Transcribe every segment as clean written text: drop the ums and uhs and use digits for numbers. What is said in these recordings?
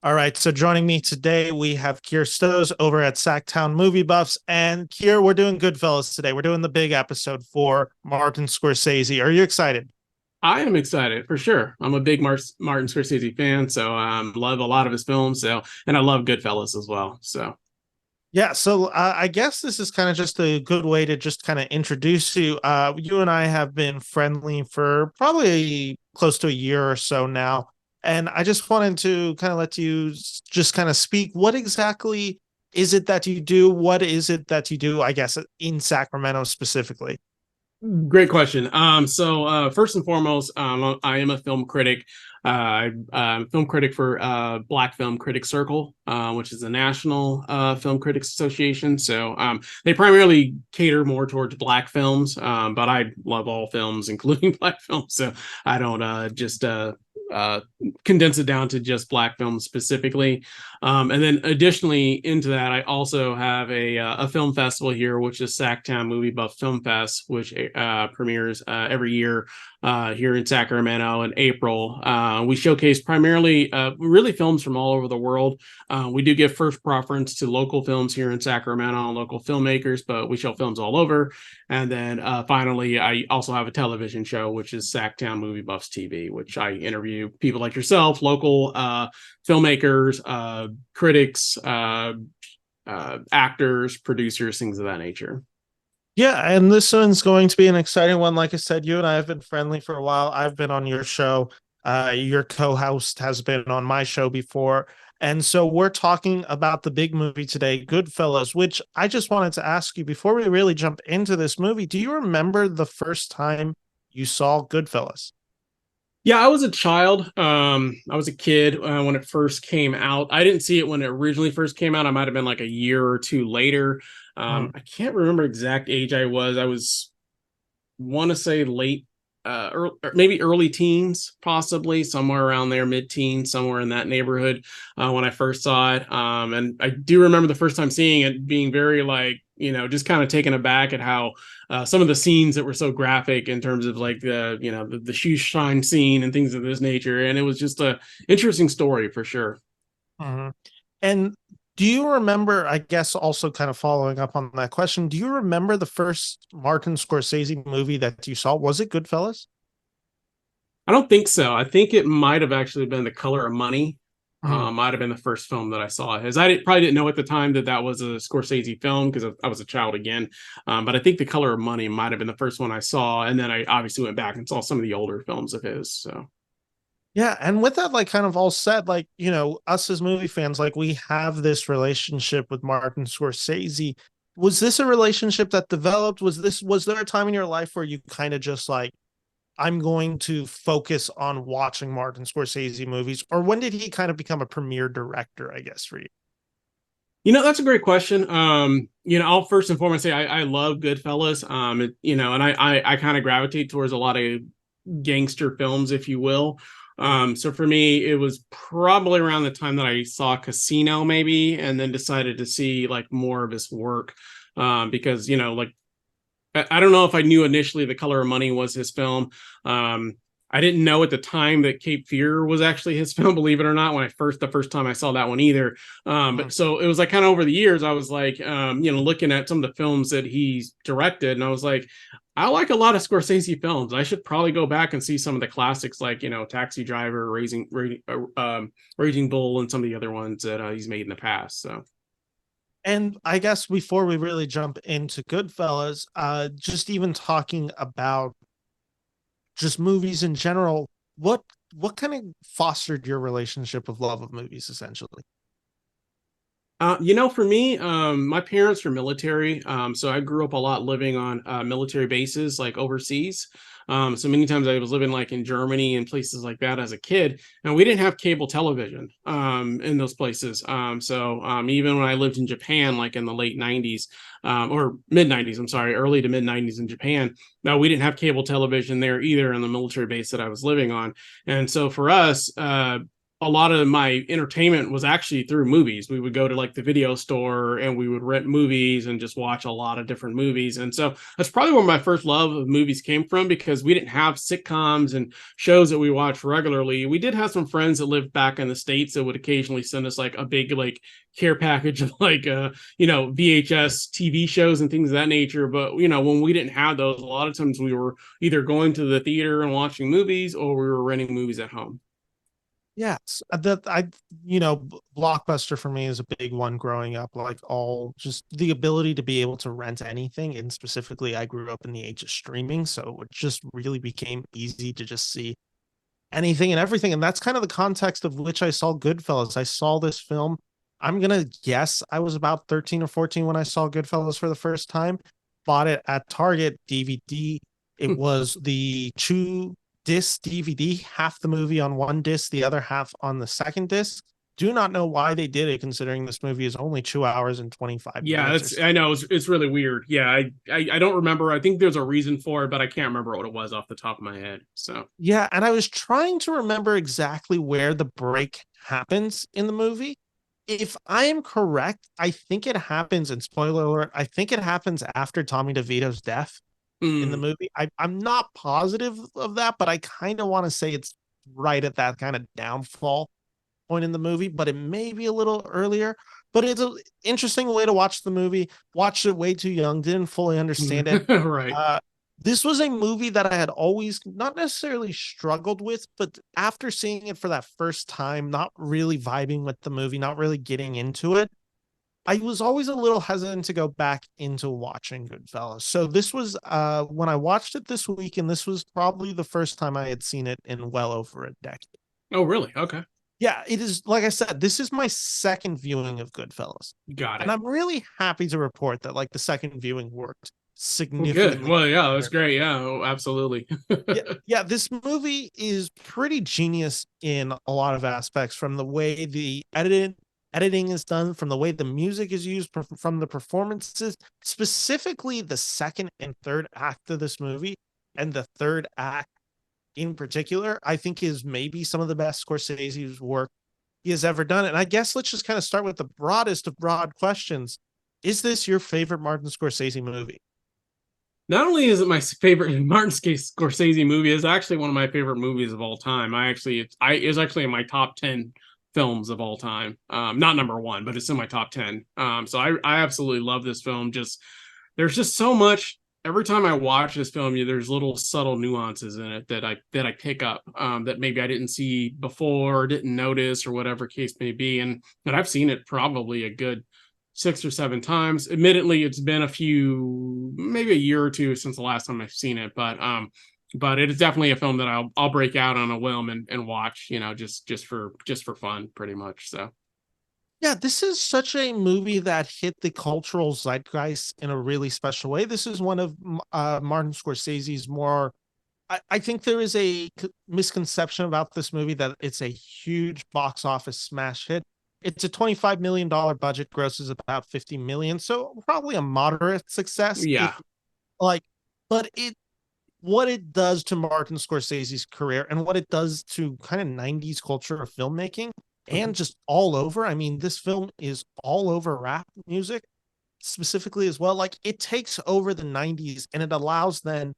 All right, so joining me today, we have Kierre Stowe over at SacTownMovieBuffs. And Kierre, we're doing Goodfellas today. We're doing the big episode for Martin Scorsese. Are you excited? I am excited for sure. I'm a big Martin Scorsese fan, so love a lot of his films. And I love Goodfellas as well. So Yeah, so I guess this is kind of just a good way to just kind of introduce you. You and I have been friendly for probably close to a year or so now. And I just wanted to kind of let you just kind of speak. What exactly is it that you do? What is it that you do, I guess, in Sacramento specifically? great question. First and foremost, I am a film critic. I'm a film critic for Black Film Critics Circle, which is a national film critics association. They primarily cater more towards Black films, but I love all films, including Black films. So I don't just uh, condense it down to just Black films specifically. And then additionally into that, I also have a film festival here, which is Sacktown Movie Buff Film Fest, which premieres every year here in Sacramento in April. We showcase primarily really films from all over the world. We do give first preference to local films here in Sacramento and local filmmakers, but we show films all over. And then finally, I also have a television show, which is Sacktown Movie Buffs TV, which I interview people like yourself, local filmmakers, critics, actors, producers, things of that nature. Yeah, and this one's going to be an exciting one. Like I said, you and I have been friendly for a while. I've been on your show. Your co-host has been on my show before. And so we're talking about the big movie today, Goodfellas, which I just wanted to ask you before we really jump into this movie. Do you remember the first time you saw Goodfellas? Yeah, I was a child. I was a kid when it first came out. I didn't see it when it originally first came out. I might have been like a year or two later. Mm. I can't remember exact age I was. I was want to say late, or maybe early teens, possibly somewhere around there, mid teens, somewhere in that neighborhood when I first saw it. And I do remember the first time seeing it being very like, just kind of taken aback at how some of the scenes that were so graphic in terms of like the shoe shine scene and things of this nature. And it was just a interesting story for sure. Mhm. And do you remember, I guess, also kind of following up on that question, do you remember the first Martin Scorsese movie that you saw? Was it Goodfellas? I don't think so. I think it might have actually been The Color of Money. Mhm. Might have been the first film that I saw his. Probably didn't know at the time that that was a Scorsese film because I was a child again. But I think The Color of Money might have been the first one I saw, and then I obviously went back and saw some of the older films of his. So Yeah, and with that, like, kind of all said, like, us as movie fans, like, we have this relationship with Martin Scorsese. Was this a relationship that developed? Was there a time in your life where you kind of just like, I'm going to focus on watching Martin Scorsese movies? Or when did he kind of become a premier director, I guess, for you? that's a great question. I'll first and foremost say I love Goodfellas. And I kind of gravitate towards a lot of gangster films, if you will. So for me, it was probably around the time that I saw Casino, maybe, and then decided to see like more of his work. Because like I don't know if I knew initially The Color of Money was his film. I didn't know at the time that Cape Fear was actually his film, believe it or not, when the first time I saw that one either. But so it was like kind of over the years, I was like, looking at some of the films that he's directed, and I was like, I like a lot of Scorsese films. I should probably go back and see some of the classics like, Taxi Driver, Raging Bull, and some of the other ones that he's made in the past. So. And I guess before we really jump into Goodfellas, just even talking about just movies in general, what kind of fostered your relationship with love of movies, essentially? For me, my parents were military, so I grew up a lot living on military bases, like overseas. So many times I was living like in Germany and places like that as a kid, and we didn't have cable television in those places. Even when I lived in Japan, like in the late '90s or mid '90s, I'm sorry, early to mid '90s in Japan, no, we didn't have cable television there either on the military base that I was living on, and so for us. a lot of my entertainment was actually through movies. We would go to like the video store and we would rent movies and just watch a lot of different movies. And so that's probably where my first love of movies came from, because we didn't have sitcoms and shows that we watched regularly. We did have some friends that lived back in the States that would occasionally send us like a big like care package of like VHS TV shows and things of that nature. But when we didn't have those, a lot of times we were either going to the theater and watching movies, or we were renting movies at home. Yes, that you know, Blockbuster for me is a big one growing up. Like all just the ability to be able to rent anything, and specifically, I grew up in the age of streaming, so it just really became easy to just see anything and everything. And that's kind of the context of which I saw Goodfellas. I saw this film. I'm gonna guess I was about 13 or 14 when I saw Goodfellas for the first time. Bought it at Target DVD. It was the two-disc DVD, half the movie on one disc, the other half on the second disc. Do not know why they did it, considering this movie is only 2 hours and 25 Yeah, minutes or it's I know it's really weird. Yeah, I don't remember. I think there's a reason for it, but I can't remember what it was off the top of my head. So yeah, and I was trying to remember exactly where the break happens in the movie. If I am correct, I think it happens, and spoiler alert, I think it happens after Tommy DeVito's death in the mm. movie. I'm not positive of that, but I kind of want to say it's right at that kind of downfall point in the movie, but it may be a little earlier. But it's an interesting way to watch the movie. Watched it way too young, didn't fully understand it. Right. Uh, this was a movie that I had always not necessarily struggled with, but after seeing it for that first time, not really vibing with the movie, not really getting into it, I was always a little hesitant to go back into watching Goodfellas. So this was when I watched it this week, and this was probably the first time I had seen it in well over a decade. Oh, really? Okay. Yeah, it is. Like I said, this is my second viewing of Goodfellas, Got and it. I'm really happy to report that like the second viewing worked Well, good. significantly Well, yeah, that's better. great. Yeah, oh, absolutely. Yeah, this movie is pretty genius in a lot of aspects, from the way the editing is done, from the way the music is used, from the performances, specifically the second and third act of this movie, and the third act in particular, I think is maybe some of the best Scorsese's work he has ever done. And I guess let's just kind of start with the broadest of broad questions. Is this your favorite Martin Scorsese movie? Not only is it my favorite Martin Scorsese movie, it's actually one of my favorite movies of all time. It's actually in my top 10 films of all time. Not number one, but it's in my top 10. So I absolutely love this film. Just there's just so much. Every time I watch this film, there's little subtle nuances in it that I pick up, that maybe I didn't see before, didn't notice, or whatever case may be. And I've seen it probably a good 6 or 7 times. Admittedly, it's been maybe a year or two since the last time I've seen it, but it is definitely a film that I'll break out on a whim and watch, just for fun, pretty much. So Yeah, this is such a movie that hit the cultural zeitgeist in a really special way. This is one of Martin Scorsese's more. I think there is a misconception about this movie that it's a huge box office smash hit. It's a $25 million budget, grosses about 50 million, so probably a moderate success. yeah. If like, but what it does to Martin Scorsese's career and what it does to kind of 90s culture of filmmaking Mhm. and just all over. I mean, this film is all over rap music specifically as well. Like it takes over the 90s and it allows then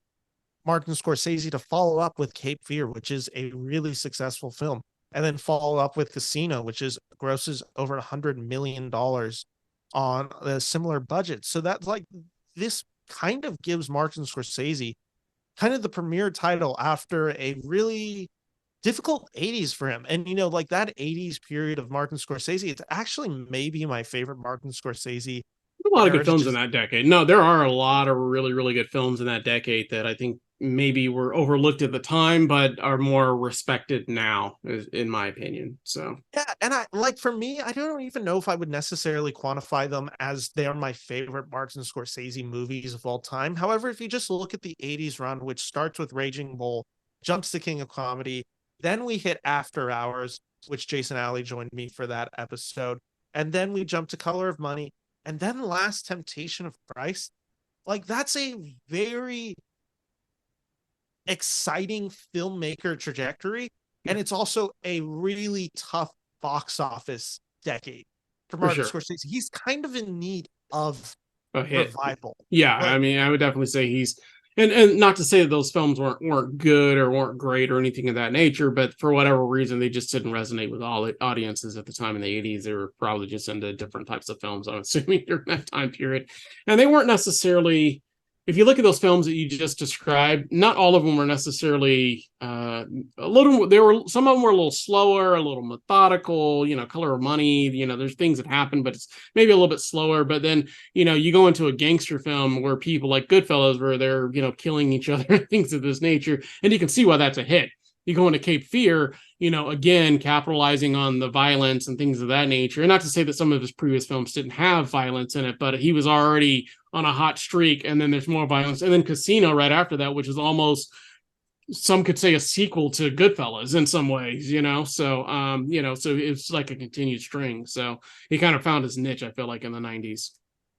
Martin Scorsese to follow up with Cape Fear, which is a really successful film, and then follow up with Casino, which is grosses over $100 million on a similar budget. So that's like this kind of gives Martin Scorsese kind of the premier title after a really difficult 80s for him. And like that 80s period of Martin Scorsese, it's actually maybe my favorite Martin Scorsese A lot of good era. films in that decade. No, there are a lot of really, really good films in that decade that I think maybe were overlooked at the time, but are more respected now, in my opinion. So Yeah, and I like for me, I don't even know if I would necessarily quantify them as they are my favorite Martin Scorsese movies of all time. However, if you just look at the 80s run, which starts with Raging Bull, jumps to King of Comedy, then we hit After Hours, which Jason Alley joined me for that episode, and then we jump to Color of Money, and then Last Temptation of Christ. Like that's a very exciting filmmaker trajectory. And it's also a really tough box office decade for For Martin sure. Scorsese. He's kind of in need of A hit. revival. Yeah, I Like, mean, I would definitely say he's, and not to say that those films weren't good or weren't great or anything of that nature, but for whatever reason, they just didn't resonate with all the audiences at the time in the 80s. They were probably just into different types of films, I'm assuming, during that time period. And they weren't necessarily, if you look at those films that you just described, not all of them were necessarily a little, they were, some of them were a little slower, a little methodical, Color of Money, there's things that happen, but it's maybe a little bit slower. But then, you go into a gangster film where people like Goodfellas, where they're, killing each other, things of this nature, and you can see why that's a hit. You go into Cape Fear, again, capitalizing on the violence and things of that nature. And not to say that some of his previous films didn't have violence in it, but he was already on a hot streak, and then there's more violence. And then Casino right after that, which is almost, some could say, a sequel to Goodfellas in some ways, so it's like a continued string. So he kind of found his niche, I feel like, in the 90s.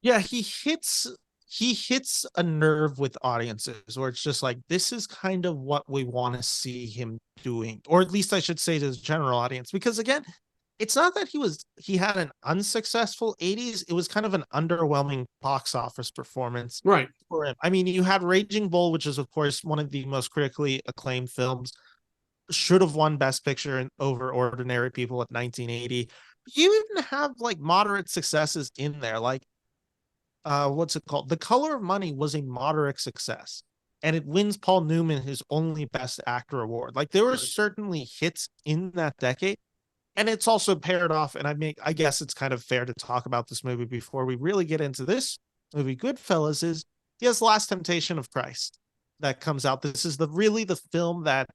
yeah, he hits a nerve with audiences where it's just like, this is kind of what we want to see him doing, or at least I should say to the general audience, because again, it's not that he had an unsuccessful 80s, it was kind of an underwhelming box office performance Right. for him. I mean, you had Raging Bull, which is of course one of the most critically acclaimed films, should have won Best Picture over Ordinary People at 1980. You even have like moderate successes in there, like what's it called? The Color of Money was a moderate success, and it wins Paul Newman his only Best Actor award. Like, there were certainly hits in that decade, and it's also paired off. And I guess it's kind of fair to talk about this movie before we really get into this movie. Goodfellas is, he has Last Temptation of Christ that comes out. This is the film that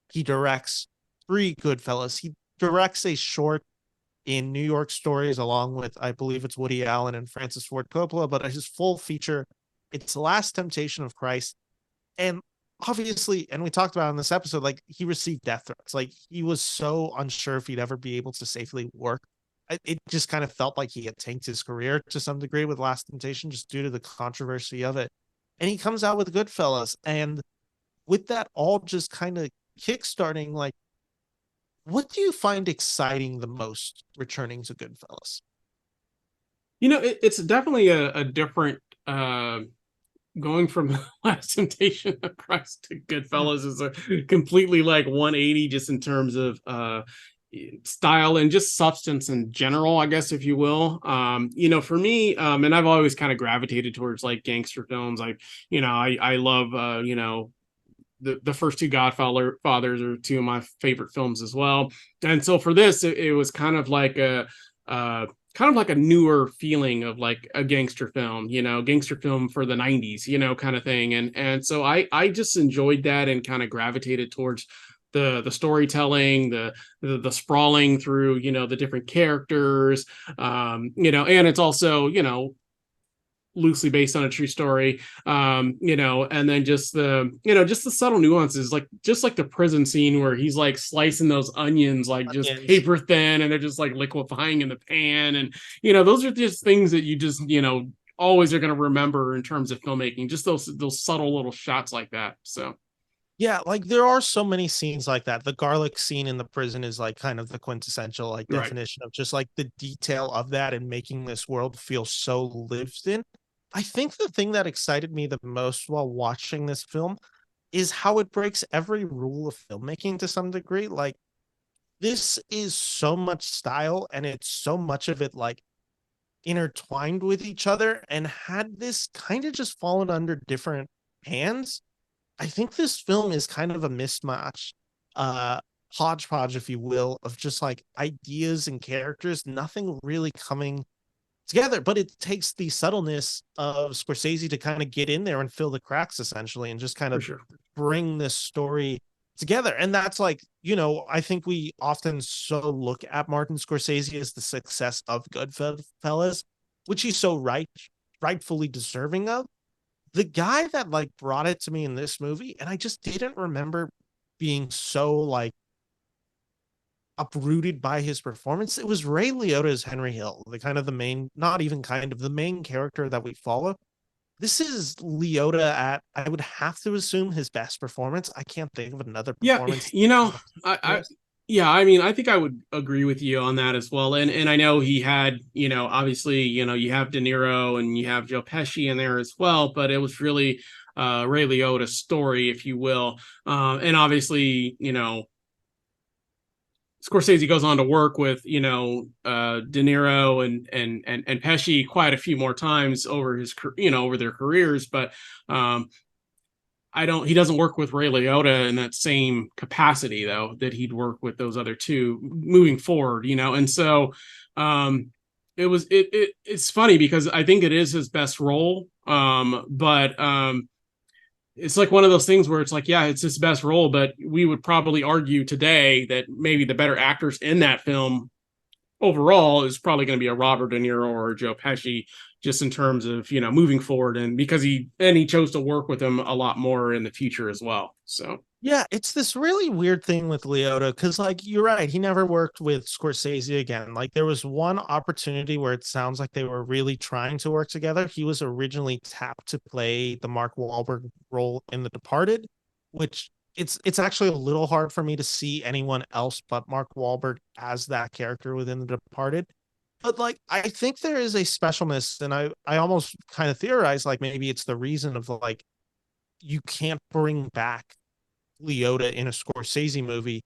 he directs pre Goodfellas. He directs a short in New York Stories along with, I believe it's Woody Allen and Francis Ford Coppola, but his full feature, it's The Last Temptation of Christ. And obviously, and we talked about in this episode, like, he received death threats. Like, he was so unsure if he'd ever be able to safely work. It just kind of felt like he had tanked his career to some degree with Last Temptation just due to the controversy of it. And he comes out with Goodfellas. And with that all just kind of kickstarting, like, what do you find exciting the most returning to Goodfellas? It's definitely a different, going from Last Temptation of Christ to Goodfellas is a completely like 180, just in terms of style and just substance in general, I guess, if you will. For me, and I've always kind of gravitated towards like gangster films. I love the first two Godfathers are two of my favorite films as well. And so for this, it was kind of like a newer feeling of like a gangster film, gangster film for the 90s, kind of thing. And so I just enjoyed that and kind of gravitated towards the storytelling, the sprawling through, the different characters, and it's also, loosely based on a true story, and then just the subtle nuances, like just like the prison scene where he's like slicing those onions like just paper thin, and they're just like liquefying in the pan, and those are just things that you just always are going to remember in terms of filmmaking, just those subtle little shots like that. So yeah, like, there are so many scenes like that. The garlic scene in the prison is like kind of the quintessential like definition of just like the detail of that and making this world feel so lived in. I think the thing that excited me the most while watching this film is how it breaks every rule of filmmaking to some degree. Like, this is so much style, and it's so much of it like intertwined with each other. And had this kind of just fallen under different hands, I think this film is kind of a mismatch, uh, hodgepodge, if you will, of just like ideas and characters, nothing really coming together. But it takes the subtleness of Scorsese to kind of get in there and fill the cracks, essentially, and just kind of bring this story together. And that's like, I think we often so look at Martin Scorsese as the success of Goodfellas, which he's so rightfully deserving of. The guy that like brought it to me in this movie, and I just didn't remember being so like uprooted by his performance, it was Ray Liotta as Henry Hill, the kind of the main, not even kind of the main character that we follow. this is Liotta at, I would have to assume, his best performance. I can't think of another Yeah, performance. I yeah, I mean, I think I would agree with you on that as well. And I know he had, obviously, you have De Niro and you have Joe Pesci in there as well, but it was really Ray Liotta's story, if you will. And obviously, Scorsese goes on to work with, De Niro and Pesci quite a few more times over over their careers, but he doesn't work with Ray Liotta in that same capacity though that he'd work with those other two moving forward, and so it's funny because I think it is his best role, but it's like one of those things where it's like, yeah, it's his best role, but we would probably argue today that maybe the better actors in that film overall is probably going to be a Robert De Niro or a Joe Pesci, just in terms of moving forward, and because he chose to work with him a lot more in the future as well. So Yeah, it's this really weird thing with Liotta because, like, you're right, he never worked with Scorsese again. Like, there was one opportunity where it sounds like they were really trying to work together. He was originally tapped to play the Mark Wahlberg role in The Departed, which it's actually a little hard for me to see anyone else but Mark Wahlberg as that character within The Departed. But like, I think there is a specialness, and I almost kind of theorize like maybe it's the reason of like you can't bring back Liotta in a Scorsese movie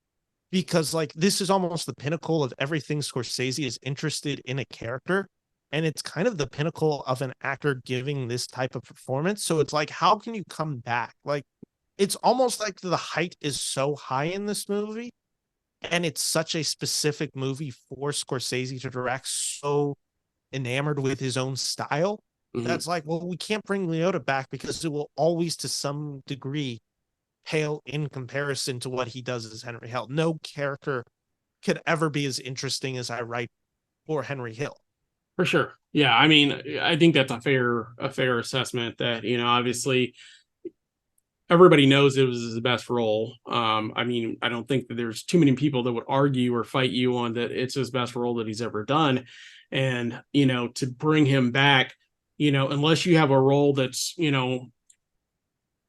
because like this is almost the pinnacle of everything Scorsese is interested in a character, and it's kind of the pinnacle of an actor giving this type of performance. So it's like, how can you come back? Like, it's almost like the height is so high in this movie, and it's such a specific movie for Scorsese to direct, so enamored with his own style. mhm, That's like, well, we can't bring Liotta back because it will always, to some degree, pale in comparison to what he does as Henry Hill. No character could ever be as interesting as I write for Henry Hill. for sure. Yeah, I mean, I think that's a fair assessment that obviously everybody knows it was his best role. I mean, I don't think that there's too many people that would argue or fight you on that it's his best role that he's ever done. And, to bring him back, unless you have a role that's,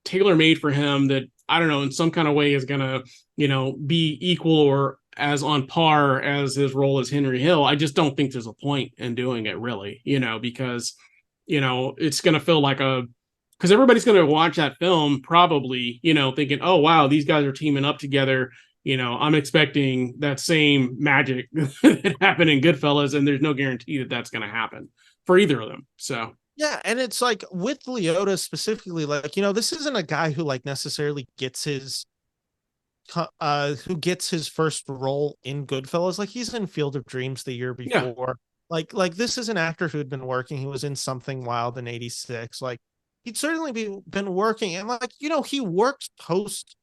tailor made for him that, I don't know, in some kind of way is going to, be equal or as on par as his role as Henry Hill, I just don't think there's a point in doing it really, because, it's going to feel like because everybody's going to watch that film probably, thinking, oh, wow, these guys are teaming up together. I'm expecting that same magic that happened in Goodfellas, and there's no guarantee that that's going to happen for either of them. So, Yeah, and it's like with Liotta specifically, like, this isn't a guy who like necessarily gets his who gets his first role in Goodfellas. Like, he's in Field of Dreams the year yeah. before. Like this is an actor who had been working. He was in Something Wild in '86. Like, he'd certainly been working, and like, he works post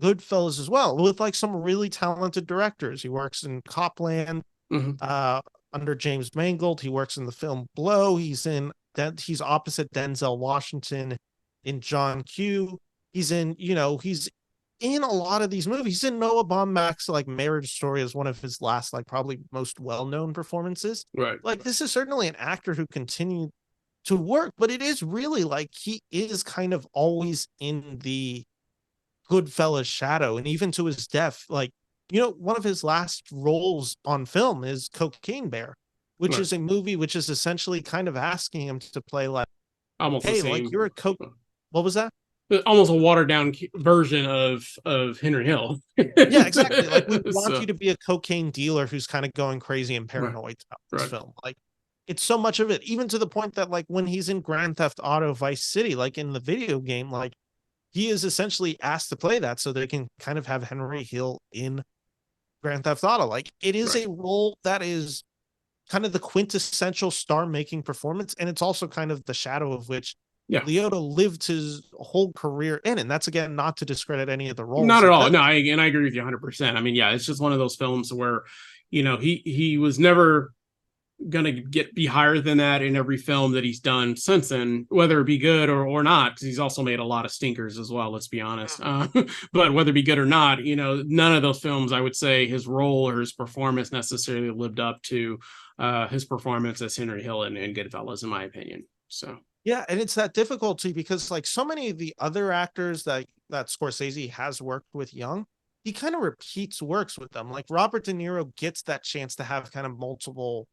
Goodfellas as well with like some really talented directors. He works in Copland, Mhm. uh, under James Mangold. He works in the film Blow. He's opposite Denzel Washington in John Q. He's in a lot of these movies. He's in Noah Baumbach's like Marriage Story as one of his last, like, probably most well-known performances. Right. Like, this is certainly an actor who continued to work, but it is really like he is kind of always in the Goodfellas shadow. And even to his death, like, one of his last roles on film is Cocaine Bear, which Right. is a movie which is essentially kind of asking him to play like, Almost the hey, like, same. you're a coke. What was that? Almost a watered down version of Henry Hill. Yeah, exactly. Like, we want So, you to be a cocaine dealer who's kind of going crazy and right. paranoid about this Right. film. Like, it's so much of it, even to the point that like when he's in Grand Theft Auto Vice City, like in the video game, like he is essentially asked to play that so they can kind of have Henry Hill in Grand Theft Auto. Like, it is Right. a role that is kind of the quintessential star making performance, and it's also kind of the shadow of which Yeah. Liotta lived his whole career in. And that's, again, not to discredit any of the roles Not he at all. does. No, I agree with you 100%. I mean, yeah, it's just one of those films where, he was never gonna be higher than that in every film that he's done since then, whether it be good or not, because he's also made a lot of stinkers as well, let's be honest. But whether it be good or not, none of those films, I would say his role or his performance necessarily lived up to his performance as Henry Hill in Goodfellas, in my opinion. So Yeah, and it's that difficulty because like so many of the other actors that Scorsese has worked with young, he kind of repeats works with them. Like Robert De Niro gets that chance to have kind of multiple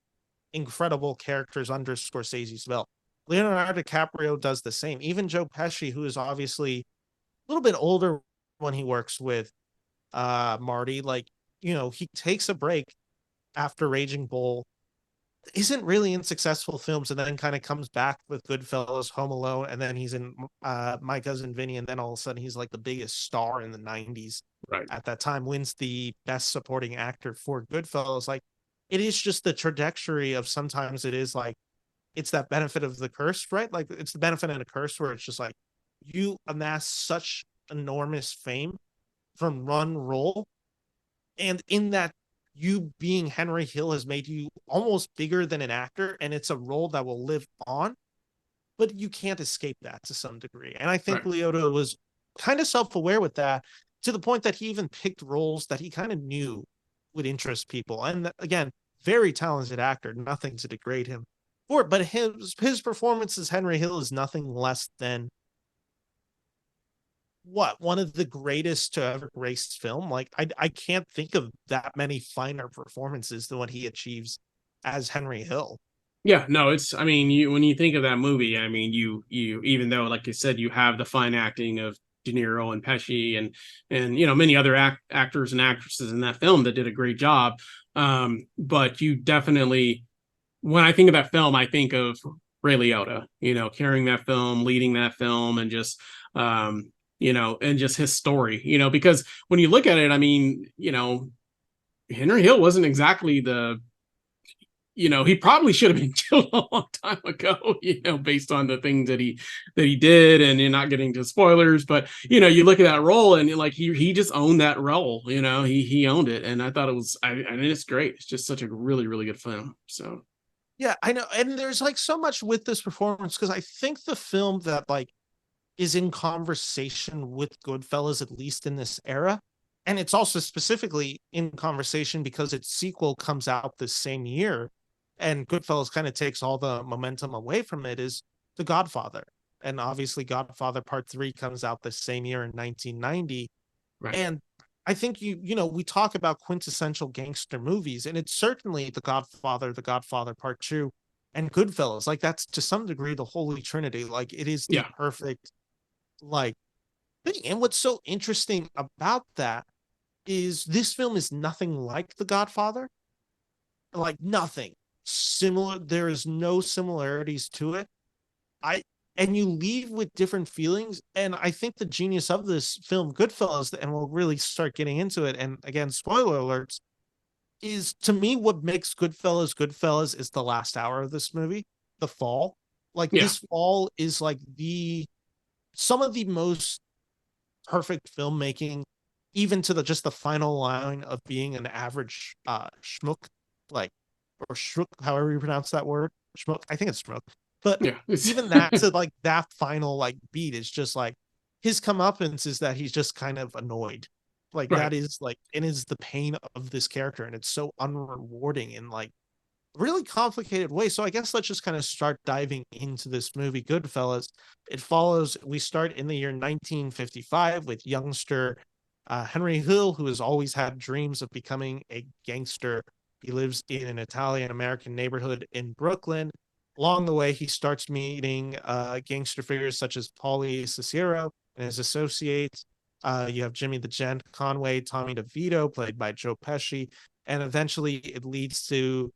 incredible characters under Scorsese's belt. Leonardo DiCaprio does the same. Even Joe Pesci, who is obviously a little bit older when he works with Marty, like, he takes a break after Raging Bull, isn't really in successful films, and then kind of comes back with Goodfellas, Home Alone, and then he's in My Cousin Vinny, and then all of a sudden he's like the biggest star in the 90s Right. at that time, wins the best supporting actor for Goodfellas. Like, it is just the trajectory of sometimes it is like it's that benefit of the curse, right? Like it's the benefit and a curse where it's just like you amass such enormous fame from one role, and in that, you being Henry Hill has made you almost bigger than an actor, and it's a role that will live on, but you can't escape that to some degree. And I think Right. Liotta was kind of self-aware with that, to the point that he even picked roles that he kind of knew would interest people. And again, very talented actor, nothing to degrade him for it, but his performance as Henry Hill is nothing less than one of the greatest to ever grace film. Like I can't think of that many finer performances than what he achieves as Henry Hill. Yeah, no, it's, I mean, you, when you think of that movie, I mean, you even though, like you said, you have the fine acting of De Niro and Pesci and many other actors and actresses in that film that did a great job. But you definitely, when I think of that film, I think of Ray Liotta, carrying that film, leading that film, and just and just his story, because when you look at it, I mean, Henry Hill wasn't exactly the, he probably should have been killed a long time ago, based on the things that he did, and you're not getting to spoilers, but you look at that role and like he just owned that role, he owned it, and I thought it was, I mean, it's great. It's just such a really, really good film. So Yeah, I know. And there's like so much with this performance because I think the film that like is in conversation with Goodfellas, at least in this era. And it's also specifically in conversation because its sequel comes out this same year. And Goodfellas kind of takes all the momentum away from it, is The Godfather. And obviously, Godfather Part 3 comes out the same year in 1990. right. And I think we talk about quintessential gangster movies, and it's certainly The Godfather Part 2, and Goodfellas. Like, that's to some degree the holy trinity. Like, it is the Yeah. perfect like thing. And what's so interesting about that is this film is nothing like The Godfather. Like nothing similar. There is no similarities to it. I and you leave with different feelings. And I think the genius of this film, Goodfellas, and we'll really start getting into it. And again, spoiler alerts, is to me what makes Goodfellas is the last hour of this movie, the fall. Like Yeah. this fall is like the some of the most perfect filmmaking, even to the just the final line of being an average schmuck, like, or schmuck, however you pronounce that word, schmuck. I think it's schmuck. But Yeah. even that, to like that final like beat is just like his comeuppance is that he's just kind of annoyed. Like Right. that is like it is the pain of this character, and it's so unrewarding in like really complicated way. So I guess let's just kind of start diving into this movie, Goodfellas. It follows, we start in the year 1955 with youngster Henry Hill, who has always had dreams of becoming a gangster. He lives in an Italian American neighborhood in Brooklyn. Along the way, he starts meeting gangster figures such as Paulie Cicero and his associates. You have Jimmy the Gent Conway, Tommy DeVito, played by Joe Pesci. And eventually it leads to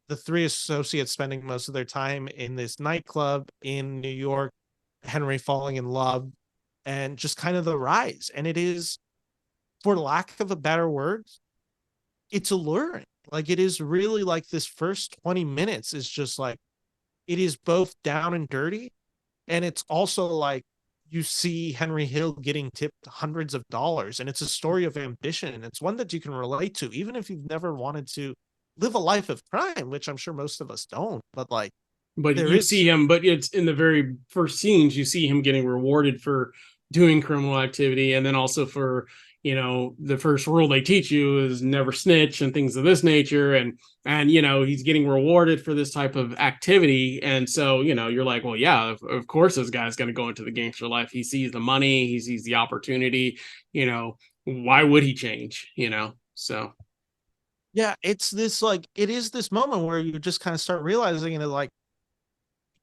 the three associates spending most of their time in this nightclub in New York, Henry falling in love, and just kind of the rise. And it is, for lack of a better word, it's alluring. Like it is really like this first 20 minutes is just like, it is both down and dirty. And it's also like you see Henry Hill getting tipped hundreds of dollars. And it's a story of ambition. And it's one that you can relate to, even if you've never wanted to live a life of crime, which I'm sure most of us don't. But like, But there you is, see him, but it's in the very first scenes, you see him getting rewarded for doing criminal activity, and then also for the first rule they teach you is never snitch and things of this nature. And he's getting rewarded for this type of activity. And so, you're like, well, yeah, of course this guy's going to go into the gangster life. He sees the money, he sees the opportunity, why would he change, so. Yeah, it's this like it is this moment where you just kind of start realizing it, like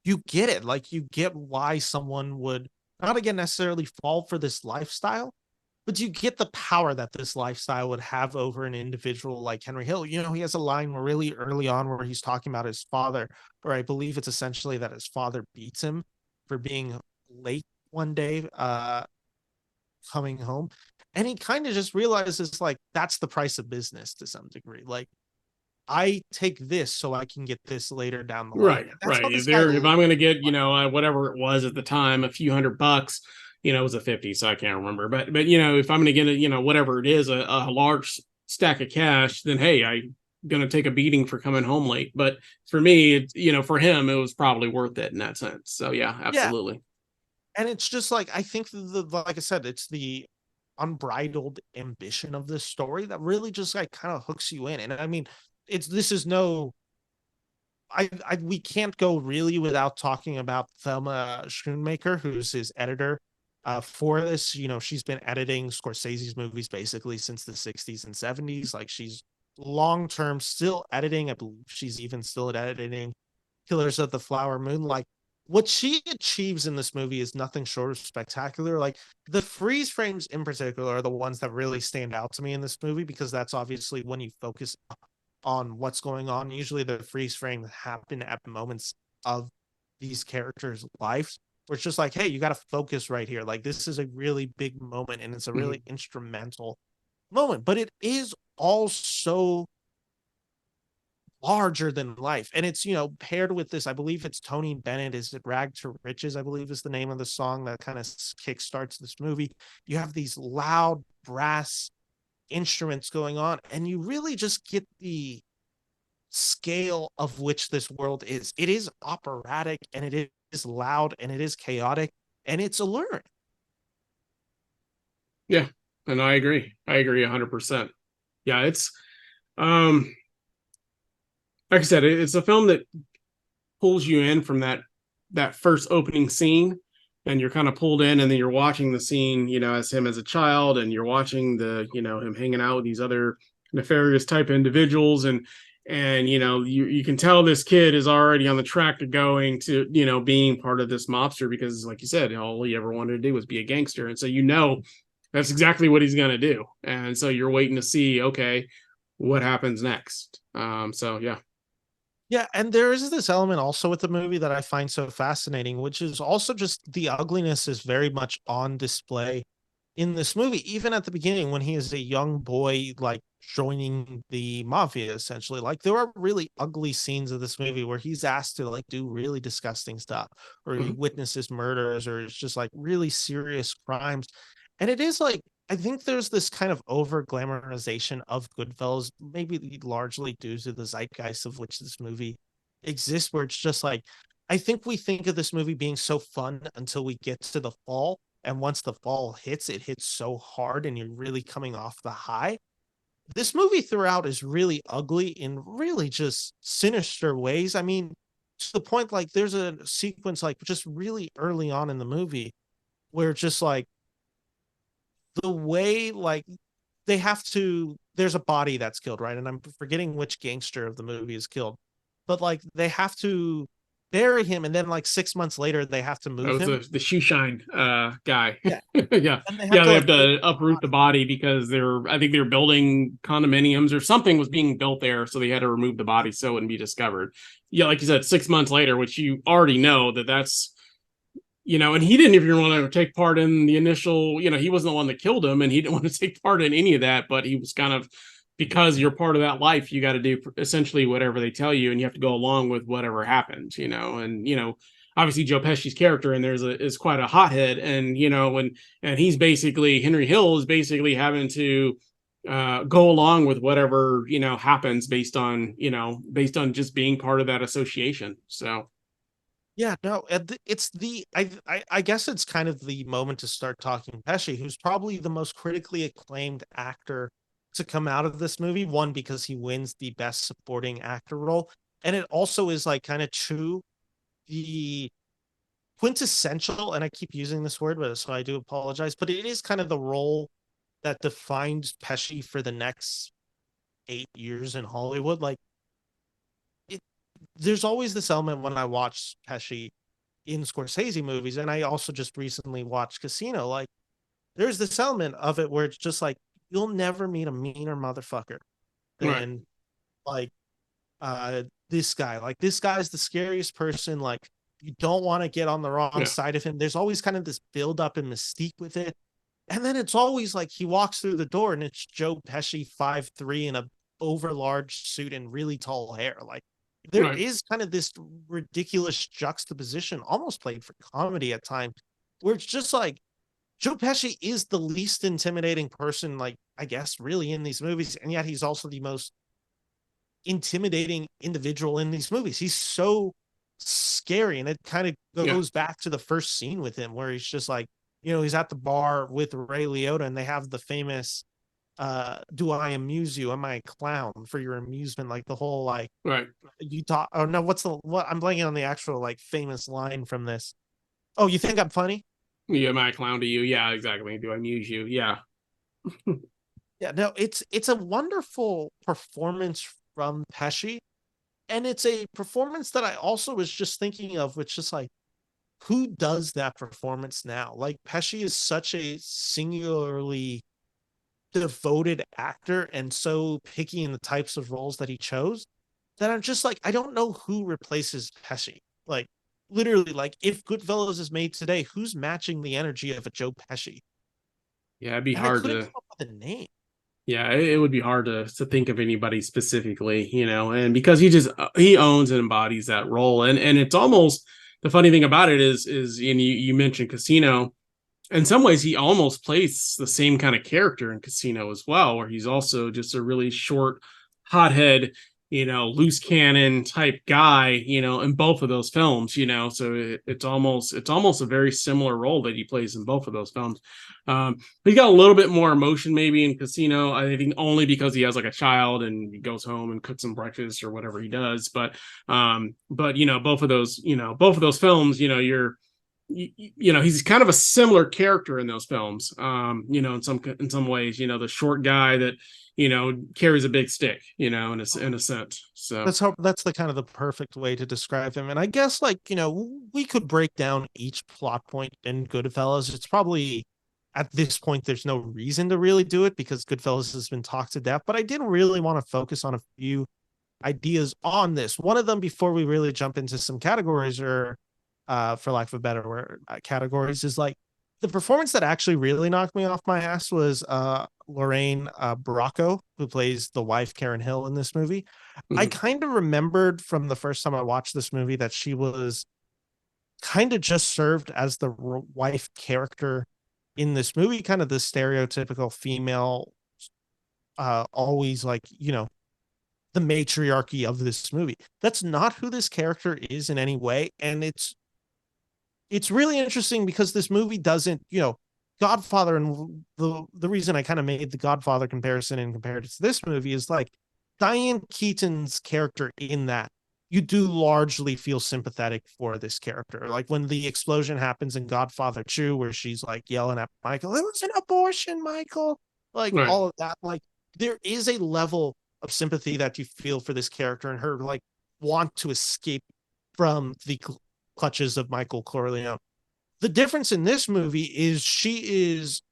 you get it, like you get why someone would not again necessarily fall for this lifestyle, but you get the power that this lifestyle would have over an individual like Henry Hill. He has a line really early on where he's talking about his father, or I believe it's essentially that his father beats him for being late one day, coming home. And he kind of just realizes like that's the price of business to some degree. Like I take this so I can get this later down the line. Right, And that's right. how this guy If I'm going to get, whatever it was at the time, a few $100, it was a 50, so I can't remember. But if I'm going to get whatever it is, a large stack of cash, then hey, I'm going to take a beating for coming home late. But for me, for him, it was probably worth it in that sense. So yeah, yeah. absolutely. And it's just like I think like I said, it's the unbridled ambition of this story that really just like kind of hooks you in. And I mean, this is no we can't go really without talking about Thelma Schoonmaker, who's his editor for this. She's been editing Scorsese's movies basically since the 60s and 70s. Like she's long term still editing. I believe she's even still editing Killers of the Flower Moon. Like what she achieves in this movie is nothing short of spectacular. Like the freeze frames in particular are the ones that really stand out to me in this movie, because that's obviously when you focus on what's going on. Usually the freeze frame happen at moments of these characters' lives where it's just like, hey, you got to focus right here. Like this is a really big moment and it's a really instrumental moment, but it is also larger than life. And it's, paired with this, I believe it's Tony Bennett, is it Rag to Riches, I believe is the name of the song that kind of kickstarts this movie. You have these loud brass instruments going on, and you really just get the scale of which this world is. It is operatic and it is loud and it is chaotic and it's alluring. Yeah, and I agree. 100%. Yeah, it's um like I said, it's a film that pulls you in from that first opening scene, and you're kind of pulled in, and then you're watching the scene, as him as a child, and you're watching him hanging out with these other nefarious type individuals, and you can tell this kid is already on the track to going to being part of this mobster, because like you said, all he ever wanted to do was be a gangster, and so that's exactly what he's going to do, and so you're waiting to see, okay, what happens next. So yeah. Yeah, and there is this element also with the movie that I find so fascinating, which is also just the ugliness is very much on display in this movie, even at the beginning when he is a young boy, like joining the mafia, essentially. Like there are really ugly scenes of this movie where he's asked to like do really disgusting stuff, or he witnesses murders, or it's just like really serious crimes. And it is like, I think there's this kind of over glamorization of Goodfellas, maybe largely due to the zeitgeist of which this movie exists, where it's just like, I think we think of this movie being so fun until we get to the fall. And once the fall hits, it hits so hard and you're really coming off the high. This movie throughout is really ugly in really just sinister ways. I mean, to the point, like there's a sequence like just really early on in the movie where just like the way like there's a body that's killed, right? And I'm forgetting which gangster of the movie is killed, but like they have to bury him, and then like 6 months later they have to That move was him. the shoe shine guy. Yeah. Yeah. And they have Yeah, to they like have to uproot the body because I think they were building condominiums or something was being built there, so they had to remove the body so it wouldn't be discovered. Yeah, like you said, 6 months later, which you already know that's and he didn't even want to take part in the initial, he wasn't the one that killed him, and he didn't want to take part in any of that, but he was kind of, because you're part of that life, you got to do essentially whatever they tell you, and you have to go along with whatever happens, and obviously Joe Pesci's character in there is quite a hothead, and and he's basically, Henry Hill is basically having to go along with whatever happens based on just being part of that association. So Yeah, no, it's I guess it's kind of the moment to start talking Pesci, who's probably the most critically acclaimed actor to come out of this movie. One, because he wins the best supporting actor role, and it also is like kind of true the quintessential, and I keep using this word, but so I do apologize, but it is kind of the role that defines Pesci for the next 8 years in Hollywood. Like it, there's always this element when I watch Pesci in Scorsese movies, and I also just recently watched Casino. Like, there's this element of it where it's just like you'll never meet a meaner motherfucker Right. than like this guy. Like, this guy's the scariest person. Like, you don't want to get on the wrong Yeah. side of him. There's always kind of this build up and mystique with it. And then it's always like he walks through the door and it's Joe Pesci, 5'3", in a over large suit and really tall hair. Like, there Right. is kind of this ridiculous juxtaposition, almost played for comedy at times, where it's just like Joe Pesci is the least intimidating person, like, I guess, really in these movies, and yet he's also the most intimidating individual in these movies. He's so scary, and it kind of Yeah. goes back to the first scene with him where he's just like, he's at the bar with Ray Liotta, and they have the famous do I amuse you? Am I a clown for your amusement? Like, the whole like, Right. you talk, oh no, what I'm blanking on the actual like famous line from this. Oh, you think I'm funny? Yeah, am I a clown to you? Yeah, exactly. Do I amuse you? Yeah. Yeah, no, it's a wonderful performance from Pesci, and it's a performance that I also was just thinking of, which is like, who does that performance now? Like, Pesci is such a singularly devoted actor and so picky in the types of roles that he chose that I'm just like, I don't know who replaces Pesci. Like, literally, like, if Goodfellas is made today, who's matching the energy of a Joe Pesci? Yeah, it'd be And I hard couldn't to. come up with a name. Yeah, it would be hard to think of anybody specifically, and because he owns and embodies that role, and it's almost the funny thing about it is, and you mentioned Casino. In some ways, he almost plays the same kind of character in Casino as well, where he's also just a really short, hothead, loose cannon type guy, in both of those films, So it's almost a very similar role that he plays in both of those films. He's got a little bit more emotion maybe in Casino. I think only because he has like a child and he goes home and cooks some breakfast or whatever he does. But both of those films, he's kind of a similar character in those films, in some ways, the short guy that carries a big stick, in a sense. So That's the kind of the perfect way to describe him. And I guess, like, we could break down each plot point in Goodfellas. It's probably, at this point, there's no reason to really do it because Goodfellas has been talked to death, but I did really want to focus on a few ideas on this. One of them, before we really jump into some categories, or for lack of a better word, categories, is like, the performance that actually really knocked me off my ass was Lorraine Bracco, who plays the wife Karen Hill in this movie. I mhm. kind of remembered from the first time I watched this movie that she was kind of just served as the wife character in this movie, kind of the stereotypical female, always like, the matriarchy of this movie. That's not who this character is in any way, and it's really interesting because this movie doesn't, Godfather, and the reason I kind of made the Godfather comparison and compared it to this movie is like, Diane Keaton's character in that, you do largely feel sympathetic for this character. Like, when the explosion happens in Godfather 2, where she's like yelling at Michael, "It was an abortion, Michael." Like, Right. all of that. Like, there is a level of sympathy that you feel for this character and her, like, want to escape from the clutches of Michael Corleone. The difference in this movie is she is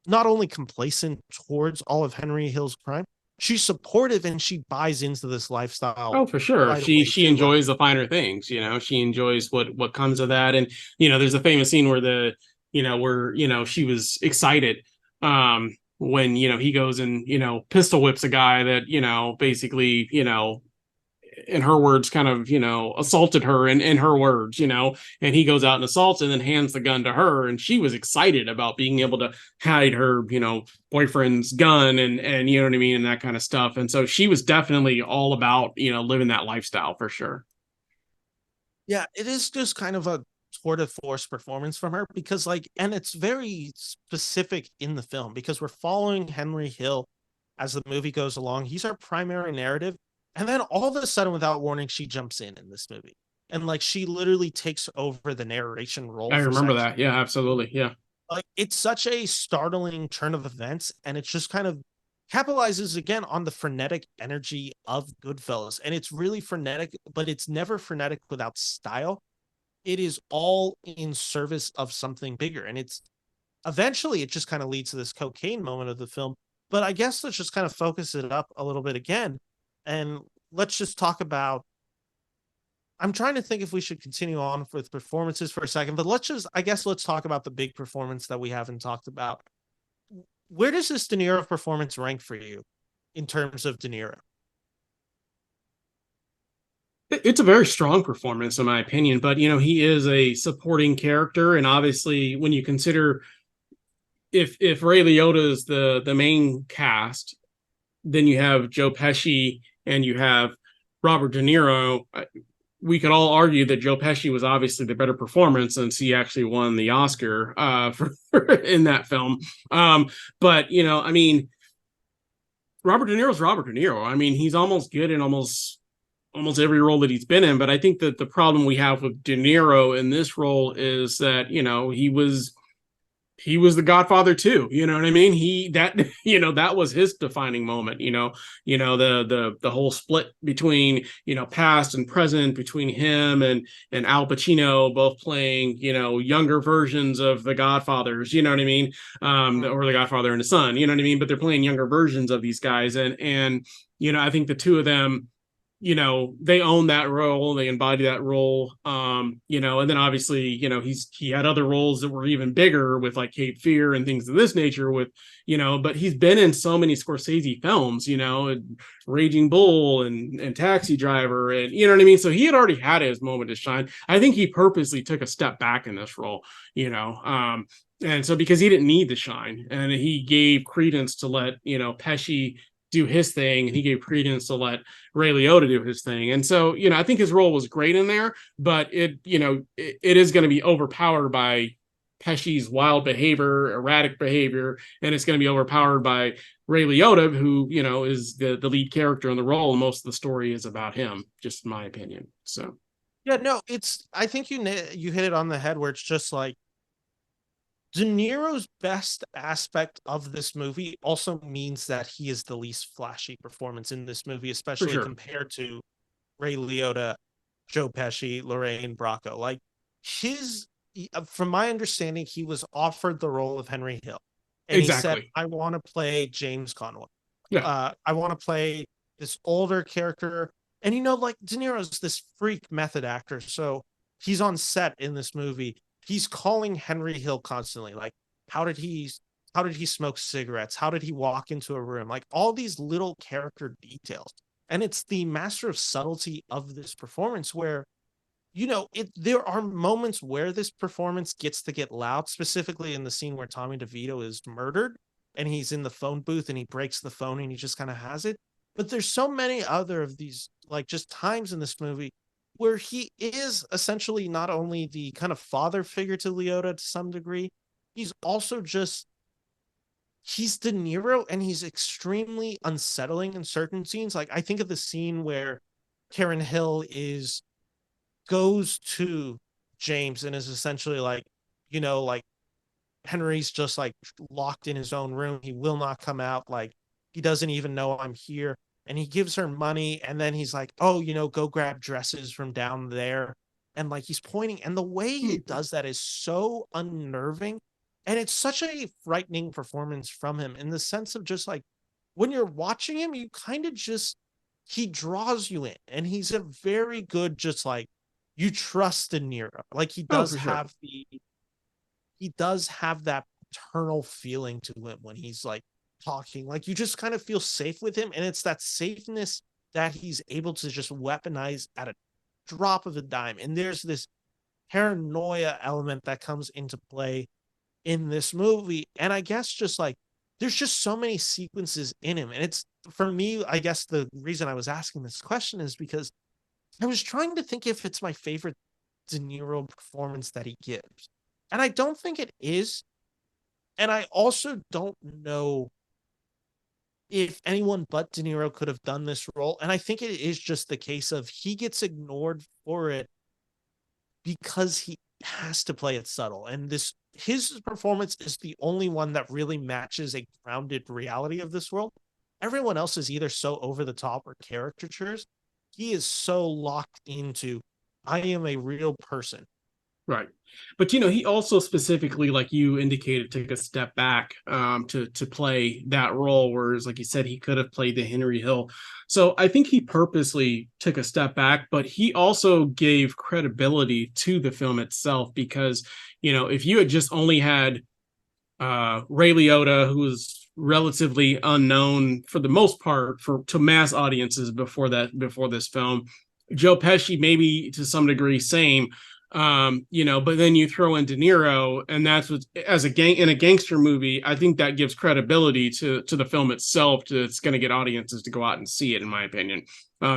not only complacent towards all of Henry Hill's crime, she's supportive and she buys into this lifestyle Oh, for sure. right She away she too. Like, enjoys the finer things, She enjoys what comes of that. And there's a famous scene where she was excited when he goes and pistol whips a guy that basically in her words, kind of, assaulted her in her words, and he goes out and assaults and then hands the gun to her. And she was excited about being able to hide her, boyfriend's gun and you know what I mean? And that kind of stuff. And so she was definitely all about, living that lifestyle for sure. Yeah, it is just kind of a tour de force performance from her because, like, and it's very specific in the film because we're following Henry Hill as the movie goes along. He's our primary narrative. And then all of a sudden, without warning, she jumps in this movie. And like she literally takes over the narration role I for remember sections. that. Yeah, absolutely. Yeah. Like it's such a startling turn of events, and it's just kind of capitalizes again on the frenetic energy of Goodfellas. And it's really frenetic, but it's never frenetic without style. It is all in service of something bigger. And it's eventually it just kind of leads to this cocaine moment of the film. But I guess let's just kind of focus it up a little bit again. And let's just talk about I'm trying to think if we should continue on with performances for a second, but I guess let's talk about the big performance that we haven't talked about. Where does this De Niro performance rank for you in terms of De Niro? It's a very strong performance, in my opinion, but he is a supporting character, and obviously, when you consider if Ray Liotta is the main cast, then you have Joe Pesci and you have Robert De Niro. We could all argue that Joe Pesci was obviously the better performance since he actually won the Oscar for in that film. But I mean, Robert De Niro's Robert De Niro. I mean, he's almost good in almost every role that he's been in. But I think that the problem we have with De Niro in this role is that he was the Godfather too. You know what I mean? That was his defining moment. The whole split between past and present between him and Al Pacino, both playing younger versions of the Godfathers. You know what I mean? Or the Godfather and the son. You know what I mean? But they're playing younger versions of these guys, and I think the two of them, they own that role, they embody that role. And then obviously, he had other roles that were even bigger with like Cape Fear and things of this nature but he's been in so many Scorsese films, Raging Bull and Taxi Driver, and you know what I mean? So he had already had his moment to shine. I think he purposely took a step back in this role, and so because he didn't need to shine and he gave credence to let, Pesci do his thing, and he gave credence to let Ray Liotta do his thing. And so, I think his role was great in there, but it is going to be overpowered by Pesci's wild behavior, erratic behavior, and it's going to be overpowered by Ray Liotta, who, is the lead character in the role. And most of the story is about him, just in my opinion. So, Yeah, no, I think you hit it on the head where it's just like De Niro's best aspect of this movie also means that he is the least flashy performance in this movie, for especially sure. compared to Ray Liotta, Joe Pesci, Lorraine Bracco. Like from my understanding, he was offered the role of Henry Hill, and he said, Exactly. "I want to play James Conway. Yeah. I want to play this older character." And like De Niro's this freak method actor, so he's on set in this movie. He's calling Henry Hill constantly, like, how did he smoke cigarettes? How did he walk into a room? Like all these little character details. And it's the master of subtlety of this performance where there are moments where this performance gets to get loud, specifically in the scene where Tommy DeVito is murdered and he's in the phone booth and he breaks the phone and he just kind of has it. But there's so many other of these, like, just times in this movie where he is essentially not only the kind of father figure to Liotta to some degree, he's also just he's De Niro, and he's extremely unsettling in certain scenes. Like I think of the scene where Karen Hill goes to James and is essentially like, like Henry's just like locked in his own room. He will not come out. Like he doesn't even know I'm here. And he gives her money. And then he's like, oh, go grab dresses from down there. And like he's pointing. And the way he does that is so unnerving. And it's such a frightening performance from him in the sense of just like when you're watching him, you kind of just, he draws you in. And he's a very good, just like, you trust De Niro. Like Oh, for sure. he does have that paternal feeling to him when he's like talking. Like you just kind of feel safe with him. And it's that safeness that he's able to just weaponize at a drop of a dime. And there's this paranoia element that comes into play in this movie. And I guess just like there's just so many sequences in him. And it's for me, I guess the reason I was asking this question is because I was trying to think if it's my favorite De Niro performance that he gives. And I don't think it is. And I also don't know if anyone but De Niro could have done this role. And I think it is just the case of he gets ignored for it because he has to play it subtle. And this his performance is the only one that really matches a grounded reality of this world. Everyone else is either so over the top or caricatures. He is so locked into I am a real person. Right. But he also specifically, like you indicated, took a step back to play that role, whereas like you said, he could have played the Henry Hill. So I think he purposely took a step back, but he also gave credibility to the film itself because, if you had just only had Ray Liotta, who was relatively unknown for the most part to mass audiences before this film, Joe Pesci maybe to some degree same, but then you throw in De Niro, and that's what as in a gangster movie, I think that gives credibility to the film itself. It's going to get audiences to go out and see it, in my opinion,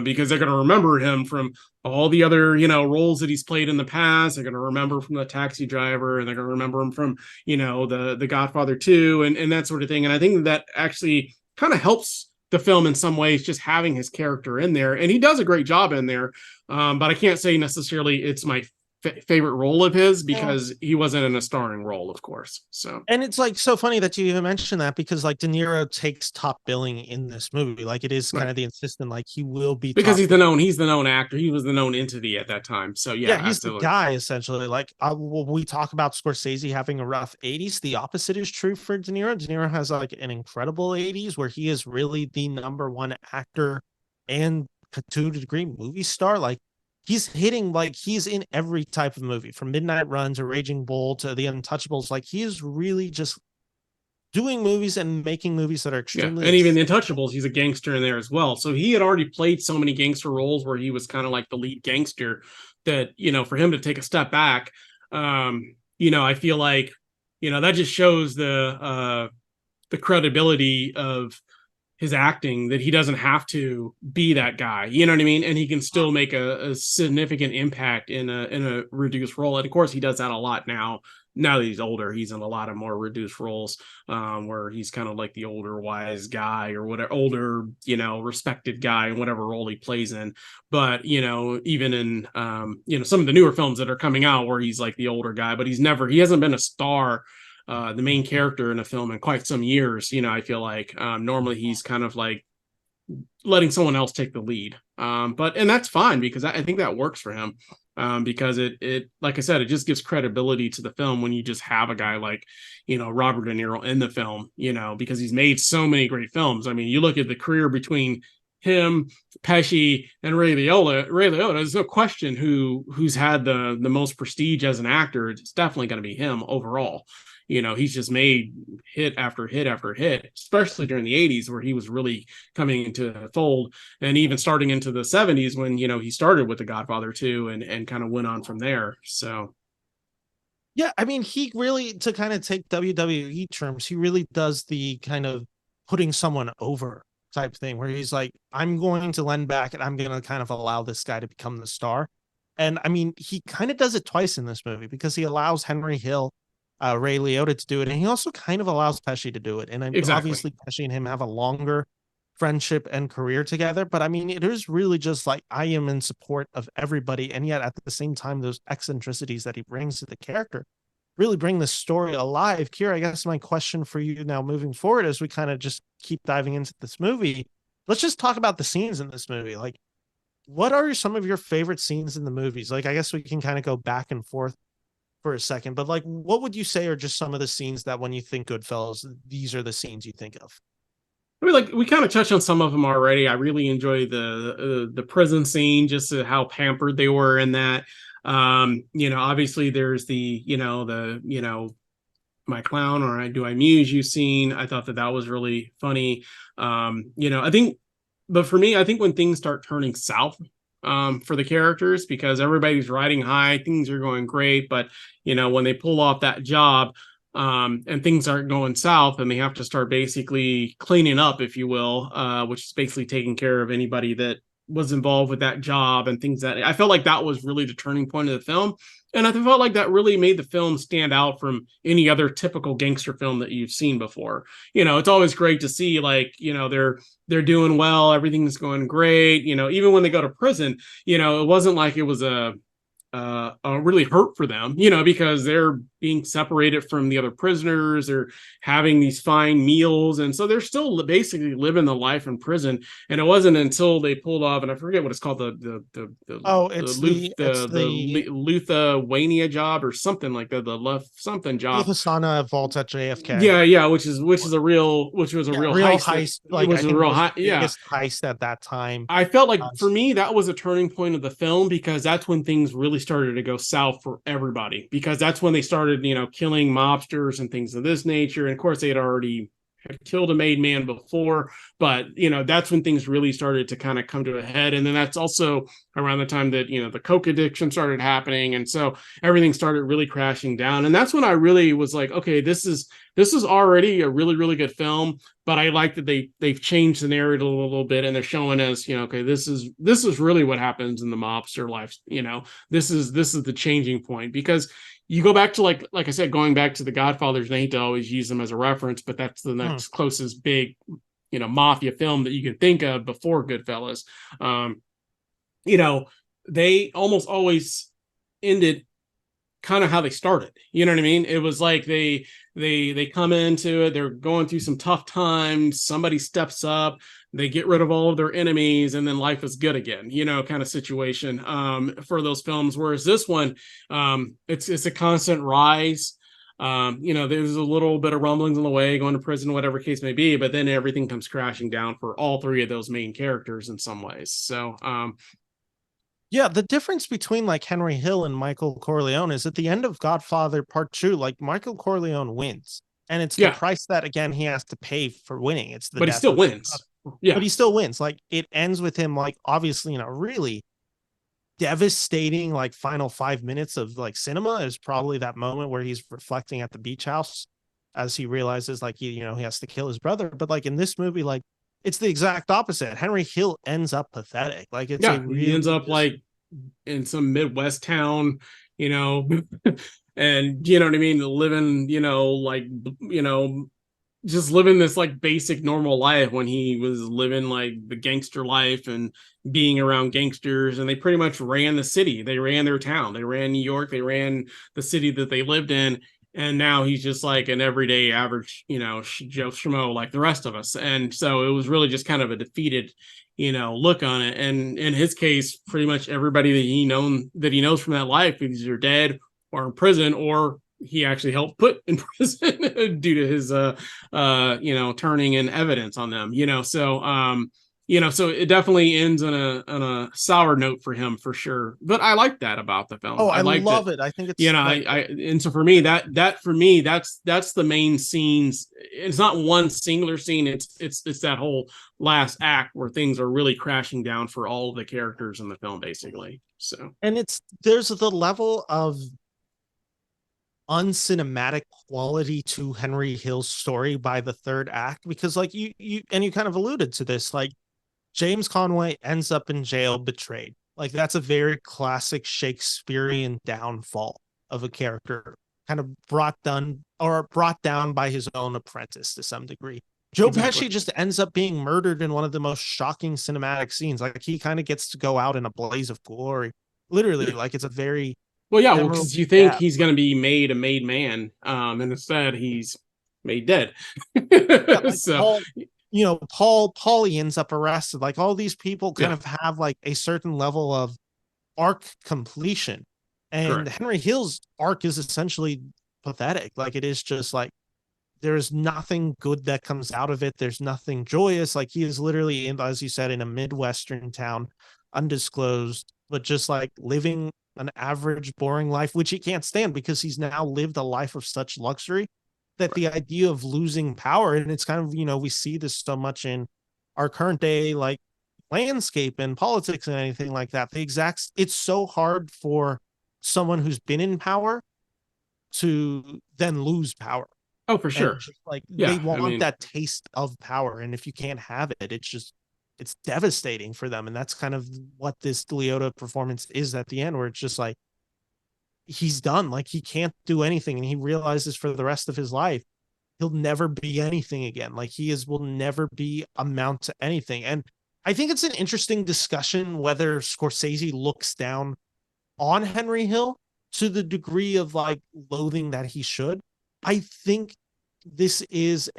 because they're going to remember him from all the other roles that he's played in the past. They're going to remember from The Taxi Driver, and they're going to remember him from the Godfather 2 and that sort of thing. And I think that actually kind of helps the film in some ways, just having his character in there, and he does a great job in there. But I can't say necessarily it's my favorite role of his because he wasn't in a starring role, of course. So, and it's like so funny that you even mentioned that because like De Niro takes top billing in this movie. Like it is kind of the insistent, like he will be because he's the known actor. He was the known entity at that time. So yeah, he's absolutely. the guy essentially. Like we talk about Scorsese having a rough 80s. The opposite is true for De Niro. De Niro has like an incredible 80s where he is really the number one actor and to a degree movie star. Like he's hitting, like he's in every type of movie from Midnight Run to Raging Bull to The Untouchables. Like he is really just doing movies and making movies that are extremely and even The Untouchables, he's a gangster in there as well. So he had already played so many gangster roles where he was kind of like the lead gangster that, for him to take a step back, I feel like, that just shows the credibility of his acting, that he doesn't have to be that guy, you know what I mean? And he can still make a significant impact in a reduced role. And of course he does that a lot now that he's older. He's in a lot of more reduced roles, where he's kind of like the older wise guy or whatever, older, respected guy in whatever role he plays in. But even in some of the newer films that are coming out where he's like the older guy, but he hasn't been a star, the main character in a film in quite some years. I feel like normally he's kind of like letting someone else take the lead, and that's fine because I think that works for him, because it like I said, it just gives credibility to the film when you just have a guy like Robert De Niro in the film, because he's made so many great films. I mean, you look at the career between him, Pesci, and Ray Liotta. There's no question who's had the most prestige as an actor. It's definitely going to be him overall. He's just made hit after hit after hit, especially during the 80s where he was really coming into the fold, and even starting into the 70s when, he started with The Godfather 2 and kind of went on from there. So, yeah, I mean, he really, to kind of take WWE terms, he really does the kind of putting someone over type thing where he's like, I'm going to lend back and I'm going to kind of allow this guy to become the star. And I mean, he kind of does it twice in this movie because he allows Henry Hill, Ray Liotta to do it, and he also kind of allows Pesci to do it. And obviously Pesci and him have a longer friendship and career together, but I mean, it is really just like I am in support of everybody, and yet at the same time, those eccentricities that he brings to the character really bring the story alive. Kierre, I guess my question for you now moving forward as we kind of just keep diving into this movie, let's just talk about the scenes in this movie. Like, what are some of your favorite scenes in the movies? Like, I guess we can kind of go back and forth for a second, but like, what would you say are just some of the scenes that when you think Goodfellas, these are the scenes you think of? I mean, like we kind of touched on some of them already. I really enjoy the prison scene, just how pampered they were in that. Obviously there's the my clown or do I amuse you scene. I thought that was really funny. I think, but for me, I think when things start turning south, for the characters, because everybody's riding high, things are going great, but when they pull off that job, and things aren't going south, and they have to start basically cleaning up, if you will, which is basically taking care of anybody that was involved with that job and things that I felt like that was really the turning point of the film. And I felt like that really made the film stand out from any other typical gangster film that you've seen before. It's always great to see, like, they're doing well, everything's going great. Even when they go to prison, it wasn't like it was really hurt for them, because they're being separated from the other prisoners. They're having these fine meals, and so they're still basically living the life in prison. And it wasn't until they pulled off, and I forget what it's called, the Lithuania job or something like that, the left something job. Hasana vault at JFK. Yeah, which was a real heist. Like, It was I a think real the yeah. biggest heist at that time. I felt like for me that was a turning point of the film, because that's when things really started to go south for everybody, because that's when they started, killing mobsters and things of this nature. And of course they had killed a made man before, but that's when things really started to kind of come to a head. And then that's also around the time that the coke addiction started happening, and so everything started really crashing down. And that's when I really was like, okay, this is already a really, really good film, but I like that they've changed the narrative a little bit, and they're showing us, okay, this is really what happens in the mobster life. This is the changing point, because you go back to, like I said, going back to the Godfathers, and I hate to always use them as a reference, but that's the next closest big, mafia film that you can think of before Goodfellas. They almost always ended kind of how they started. You know what I mean? It was like they come into it, they're going through some tough times, somebody steps up, they get rid of all of their enemies, and then life is good again, kind of situation for those films. Whereas this one, it's a constant rise. There's a little bit of rumblings on the way, going to prison, whatever case may be, but then everything comes crashing down for all three of those main characters in some ways. So yeah, the difference between like Henry Hill and Michael Corleone is at the end of Godfather Part 2, like Michael Corleone wins. And it's the price that, again, he has to pay for winning. It's the But he still wins. Yeah. But he still wins. Like, it ends with him, like, obviously, in a really devastating, like, final 5 minutes of like cinema is probably that moment where he's reflecting at the beach house as he realizes, like, he has to kill his brother. But like in this movie, like, it's the exact opposite. Henry Hill ends up pathetic. Like, it's he ends up like in some Midwest town, and you know what I mean, living, just living this like basic normal life, when he was living like the gangster life and being around gangsters. And they pretty much ran the city, they ran their town, they ran New York, they ran the city that they lived in. And now he's just like an everyday average, Joe Schmo like the rest of us. And so it was really just kind of a defeated, look on it. And in his case, pretty much everybody that he knows from that life is either dead or in prison, or he actually helped put in prison due to his turning in evidence on them. So it definitely ends on a sour note for him, for sure. But I like that about the film. I love it. I think it's and so for me, that's the main scenes. It's not one singular scene. It's that whole last act where things are really crashing down for all of the characters in the film, basically. So, and there's the level of uncinematic quality to Henry Hill's story by the third act, because like you kind of alluded to this, like, James Conway ends up in jail betrayed. Like, that's a very classic Shakespearean downfall of a character, kind of brought down by his own apprentice to some degree. Joe Pesci just ends up being murdered in one of the most shocking cinematic scenes. Like, he kind of gets to go out in a blaze of glory. Literally, like, it's a very because you think he's going to be made a made man, and instead he's made dead. So Paulie ends up arrested. Like, all these people kind of have like a certain level of arc completion, and Henry Hill's arc is essentially pathetic. Like, it is just like, there's nothing good that comes out of it. There's nothing joyous. Like, he is literally as you said, in a Midwestern town, undisclosed, but just like living an average, boring life, which he can't stand, because he's now lived a life of such luxury that the idea of losing power, and it's kind of, we see this so much in our current day, like, landscape and politics and anything like that. It's so hard for someone who's been in power to then lose power. Oh, for sure. They want that taste of power. And if you can't have it, it's just it's devastating for them. And that's kind of what this Liotta performance is at the end, where it's just like he's done, like he can't do anything, and he realizes for the rest of his life he'll never be anything again. Like he is will never be amount to anything. And I think it's an interesting discussion whether Scorsese looks down on Henry Hill to the degree of like loathing that he should. I think this is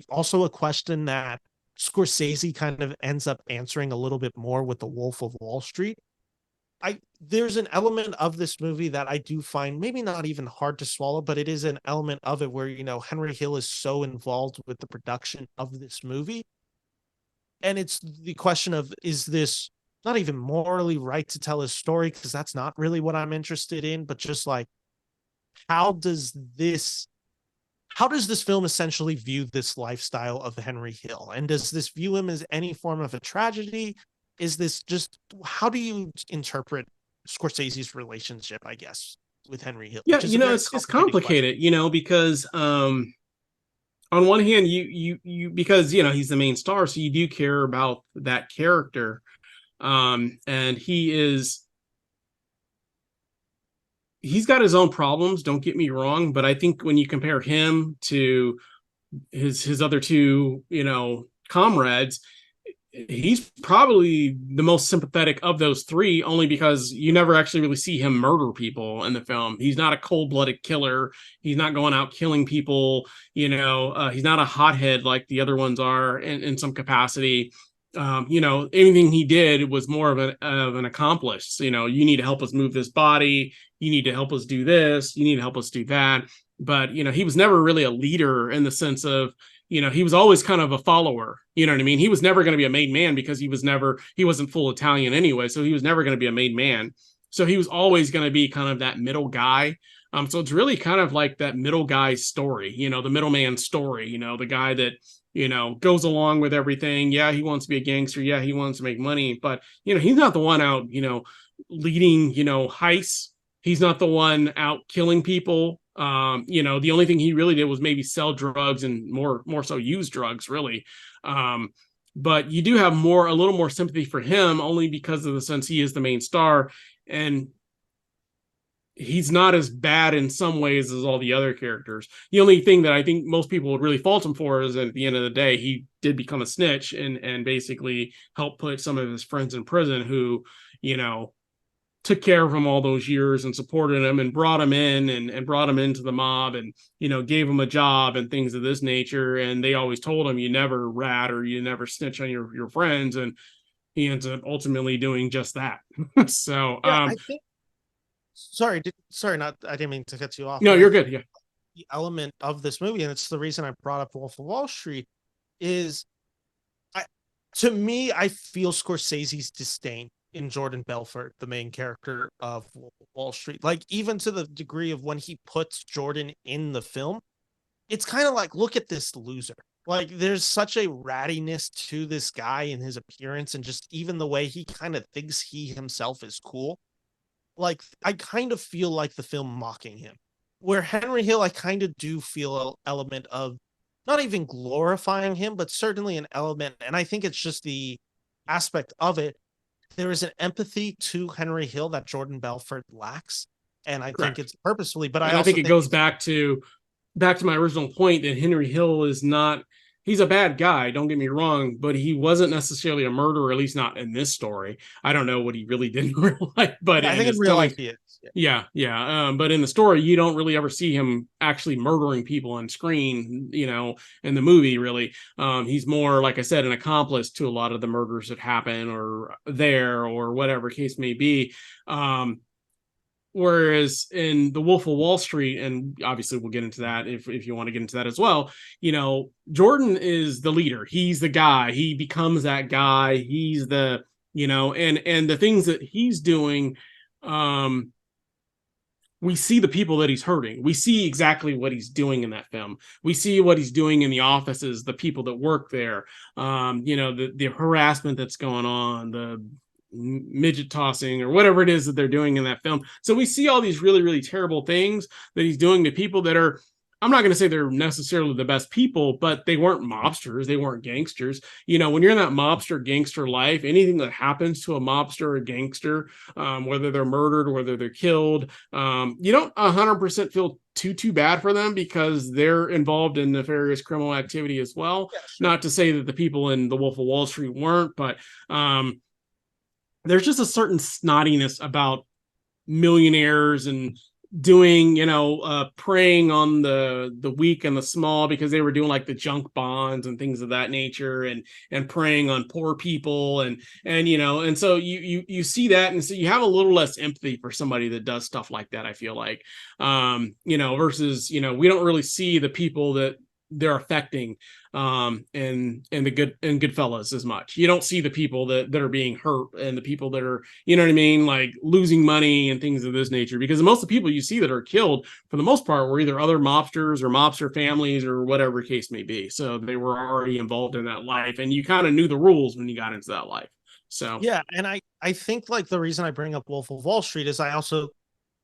also a question that Scorsese kind of ends up answering a little bit more with The Wolf of Wall Street. There's an element of this movie that I do find maybe not even hard to swallow, but it is an element of it where, Henry Hill is so involved with the production of this movie. And it's the question of, is this not even morally right to tell his story? Because that's not really what I'm interested in, but just like, how does this film essentially view this lifestyle of Henry Hill? And does this view him as any form of a tragedy? Is this just, how do you interpret Scorsese's relationship, I guess, with Henry Hill? Yeah, it's complicated, because on one hand, you because he's the main star, so you do care about that character, and he's got his own problems. Don't get me wrong, but I think when you compare him to his other two, comrades, he's probably the most sympathetic of those three, only because you never actually really see him murder people in the film. He's not a cold-blooded killer. He's not going out killing people. He's not a hothead like the other ones are in some capacity. Anything he did was more of an accomplice. You need to help us move this body. You need to help us do this. You need to help us do that. But, he was never really a leader in the sense of, he was always kind of a follower. You know what I mean? He was never going to be a made man because he wasn't full Italian anyway. So he was never going to be a made man. So he was always going to be kind of that middle guy. So it's really kind of like that middle guy's story, the middleman story, the guy that, goes along with everything. Yeah, he wants to be a gangster. Yeah, he wants to make money. But, he's not the one out, leading, heists. He's not the one out killing people. The only thing he really did was maybe sell drugs and more so use drugs, really. But you do have a little more sympathy for him, only because of the sense he is the main star, and he's not as bad in some ways as all the other characters. The only thing that I think most people would really fault him for is, at the end of the day, he did become a snitch and basically helped put some of his friends in prison who, took care of him all those years and supported him and brought him in and brought him into the mob and, gave him a job and things of this nature. And they always told him, you never rat or you never snitch on your friends. And he ends up ultimately doing just that. So, yeah, I think, I didn't mean to cut you off. No, you're good. Yeah. The element of this movie, and it's the reason I brought up Wolf of Wall Street, is to me, I feel Scorsese's disdain in Jordan Belfort, the main character of Wall Street. Like, even to the degree of when he puts Jordan in the film, it's kind of like, look at this loser. Like, there's such a rattiness to this guy in his appearance and just even the way he kind of thinks he himself is cool. Like, I kind of feel like the film mocking him. Where Henry Hill, I kind of do feel an element of not even glorifying him, but certainly an element. And I think it's just the aspect of it. There is an empathy to Henry Hill that Jordan Belfort lacks. And I think it's purposefully, but I think it goes back to my original point that Henry Hill is not, he's a bad guy, don't get me wrong, but he wasn't necessarily a murderer, at least not in this story. I don't know what he really did in real life, but I think in real life he is. Yeah. But in the story, you don't really ever see him actually murdering people on screen, in the movie, really. He's more, like I said, an accomplice to a lot of the murders that happen or whatever case may be. Whereas in The Wolf of Wall Street, and obviously we'll get into that if you want to get into that as well, Jordan is the leader. He's the guy. He becomes that guy. He's the, and the things that he's doing, we see the people that he's hurting. We see exactly what he's doing in that film. We see what he's doing in the offices, the people that work there, the harassment that's going on, the midget tossing or whatever it is that they're doing in that film. So we see all these really, really terrible things that he's doing to people that are I'm not going to say they're necessarily the best people, but they weren't mobsters. They weren't gangsters. You know, when you're in that mobster gangster life, anything that happens to a mobster or gangster, whether they're murdered, whether they're killed, you don't 100% feel too bad for them because they're involved in nefarious criminal activity as well. Yeah, sure. Not to say that the people in The Wolf of Wall Street weren't, but there's just a certain snottiness about millionaires and doing, preying on the weak and the small because they were doing like the junk bonds and things of that nature, and preying on poor people, and so you see that, and so you have a little less empathy for somebody that does stuff like that, I feel like, versus, we don't really see the people that they're affecting in Goodfellas as much. You don't see the people that are being hurt and the people that are, you know what I mean, like losing money and things of this nature, because most of the people you see that are killed for the most part were either other mobsters or mobster families or whatever case may be. So they were already involved in that life, and you kind of knew the rules when you got into that life. So Yeah, and I think like the reason I bring up Wolf of Wall Street is I also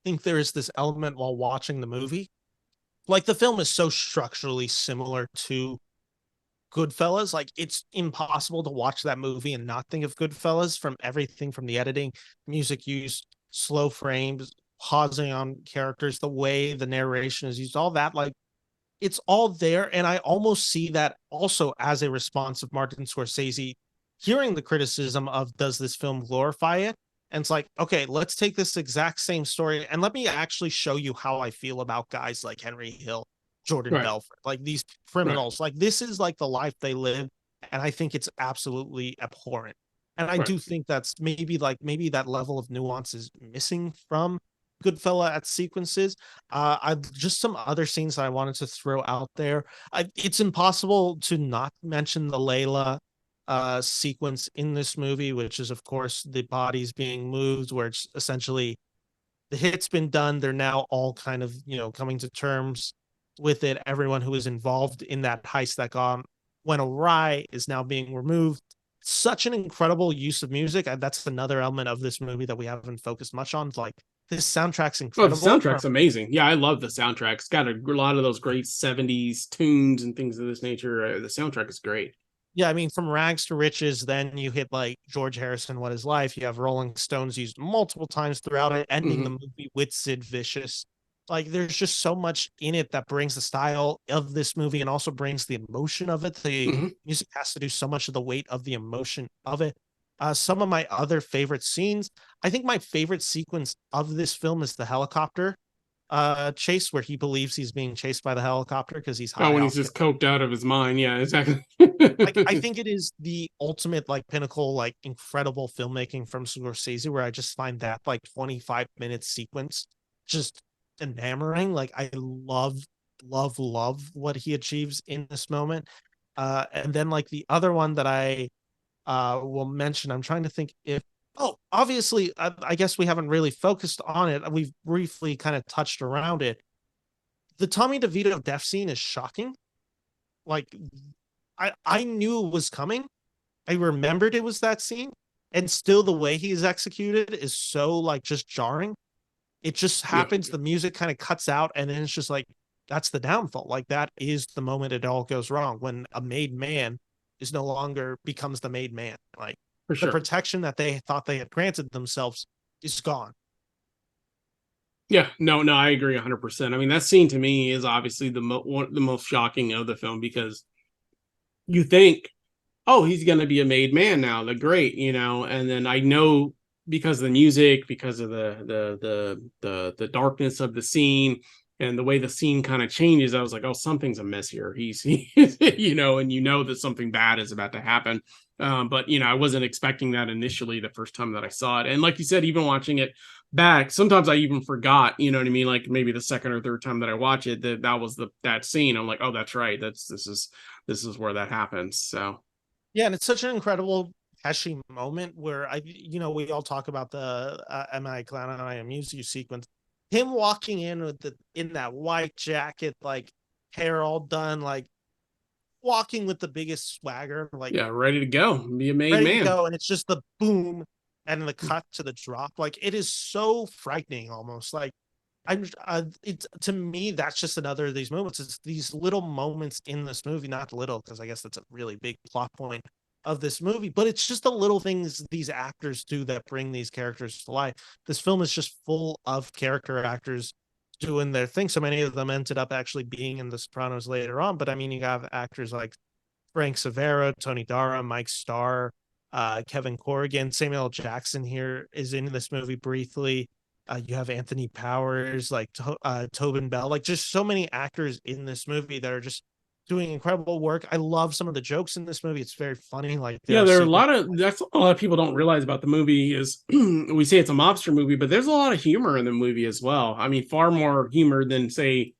think there is this element while watching the movie. Like the film is so structurally similar to Goodfellas, like it's impossible to watch that movie and not think of Goodfellas, from everything from the editing, music use, slow frames, pausing on characters, the way the narration is used, all that, like it's all there. And I almost see that also as a response of Martin Scorsese hearing the criticism of, does this film glorify it? And it's like, okay, let's take this exact same story and let me actually show you how I feel about guys like Henry Hill, Jordan right, Belfort, like these right, criminals. Like this is like the life they live. And I think it's absolutely abhorrent. And I right. do think that's maybe that level of nuance is missing from Goodfella at sequences. I just some other scenes that I wanted to throw out there. It's impossible to not mention the Layla sequence in this movie, which is of course the bodies being moved, where it's essentially the hit's been done. They're now all kind of, coming to terms with it. Everyone who was involved in that heist that went awry is now being removed. Such an incredible use of music. That's another element of this movie that we haven't focused much on. Like this soundtrack's Oh, the incredible. soundtrack's amazing. Yeah, I love the soundtrack. It's got a lot of those great 70s tunes and things of this nature. The soundtrack is great. Yeah, I mean, from rags to riches, then you hit like George Harrison, What Is Life? You have Rolling Stones used multiple times throughout it, ending the Hmm. movie with Sid Vicious. Like, there's just so much in it that brings the style of this movie and also brings the emotion of it. The Hmm. music has to do so much of the weight of the emotion of it. Some of my other favorite scenes, I think my favorite sequence of this film is the helicopter chase, where he believes he's being chased by the helicopter because he's Oh, high when he's off. just coked out of his mind. Yeah, exactly. Like I think it is the ultimate like pinnacle, like incredible filmmaking from Scorsese, where I just find that like 25-minute sequence just enamoring. Like I love what he achieves in this moment. And then like the other one that I will mention, I'm trying to think if, oh, obviously I guess we haven't really focused on it. We've briefly kind of touched around it. The Tommy DeVito death scene is shocking. Like I knew it was coming. I remembered it was that scene, and still the way he's executed is so like just jarring. It just Yeah, happens. The music kind of cuts out, and then it's just like that's the downfall. Like that is the moment it all goes wrong, when a made man is no longer becomes the made man. Like for the sure. protection that they thought they had granted themselves is gone. Yeah, no, I agree 100%. I mean, that scene to me is obviously the most shocking of the film because you think, oh, he's going to be a made man now, the great, and then I know because of the music, because of the darkness of the scene and the way the scene kind of changes, I was like, oh, something's amiss here. And that something bad is about to happen. But I wasn't expecting that initially the first time that I saw it. And like you said, even watching it back, sometimes I even forgot, you know what I mean? Like maybe the second or third time that I watch it, that was that scene. I'm like, oh, that's right. This is where that happens. So Yeah, and it's such an incredible Pesci moment where we all talk about the "Am I a clown? And I amuse you" sequence. Him walking in with in that white jacket, like hair all done, like walking with the biggest swagger, like yeah, ready to go, be a made ready to man. go, and it's just the boom and the cut to the drop. Like it is so frightening, almost like It's to me that's just another of these moments. It's these little moments in this movie, not little because I guess that's a really big plot point of this movie, but it's just the little things these actors do that bring these characters to life. This film is just full of character actors doing their thing. So many of them ended up actually being in The Sopranos later on. But I mean, you have actors like Frank Severa, Tony Dara, Mike Starr, Kevin Corrigan, Samuel L. Jackson here is in this movie briefly. You have Anthony Powers, like Tobin Bell, like just so many actors in this movie that are just doing incredible work. I love some of the jokes in this movie. It's very funny. Like Yeah, there are a lot of that's a lot of people don't realize about the movie is we say it's a mobster movie, but there's a lot of humor in the movie as well. I mean, far more humor than say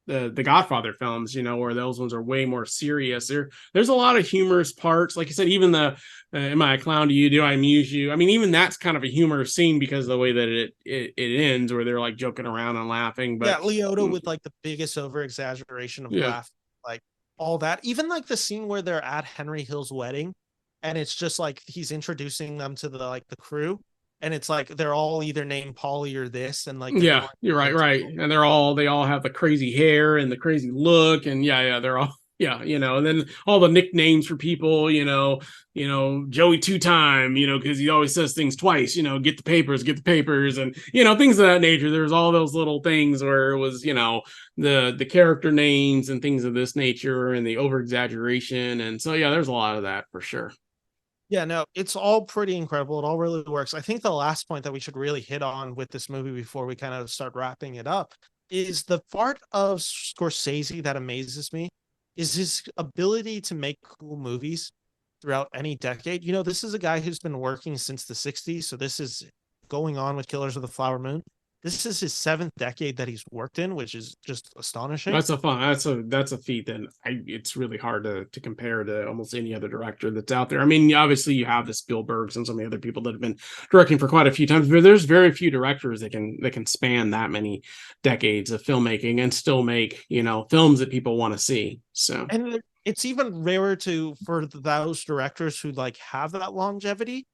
the Godfather films, you know, where those ones are way more serious. There's a lot of humorous parts. Like you said, even the am I a clown to you? Do I amuse you? I mean, even that's kind of a humorous scene because of the way that it ends, where they're like joking around and laughing. But yeah, Liotta with like the biggest over exaggeration of laugh, like all that. Even like the scene where they're at Henry Hill's wedding, and it's just like he's introducing them to the crew, and it's like they're all either named Paulie or this, and like yeah, you're right, and they all have the crazy hair and the crazy look, and they're all you know, and then all the nicknames for people, Joey Two Time, because he always says things twice, get the papers, and things of that nature. There's all those little things where it was, the character names and things of this nature, and the over exaggeration, and so there's a lot of that for sure. Yeah, no, it's all pretty incredible. It all really works. I think the last point that we should really hit on with this movie before we kind of start wrapping it up is the part of Scorsese that amazes me is his ability to make cool movies throughout any decade. This is a guy who's been working since the 60s. So this is going on with Killers of the Flower Moon. This is his 7th decade that he's worked in, which is just astonishing. That's a feat that it's really hard to compare to almost any other director that's out there. I mean, obviously you have the Spielbergs and some of the other people that have been directing for quite a few times, but there's very few directors that can span that many decades of filmmaking and still make, films that people want to see. So, and it's even rarer for those directors who like have that longevity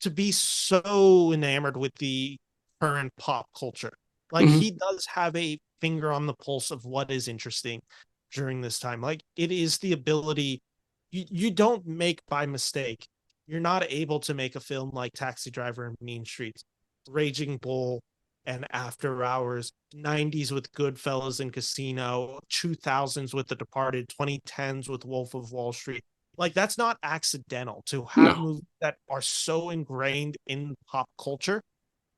to be so enamored with the current pop culture. Like he does have a finger on the pulse of what is interesting during this time. Like it is the ability you don't make by mistake. You're not able to make a film like Taxi Driver and Mean Streets, Raging Bull and After Hours, 90s with Goodfellas and Casino, 2000s with The Departed, 2010s with Wolf of Wall Street. Like that's not accidental to have movies that are so ingrained in pop culture.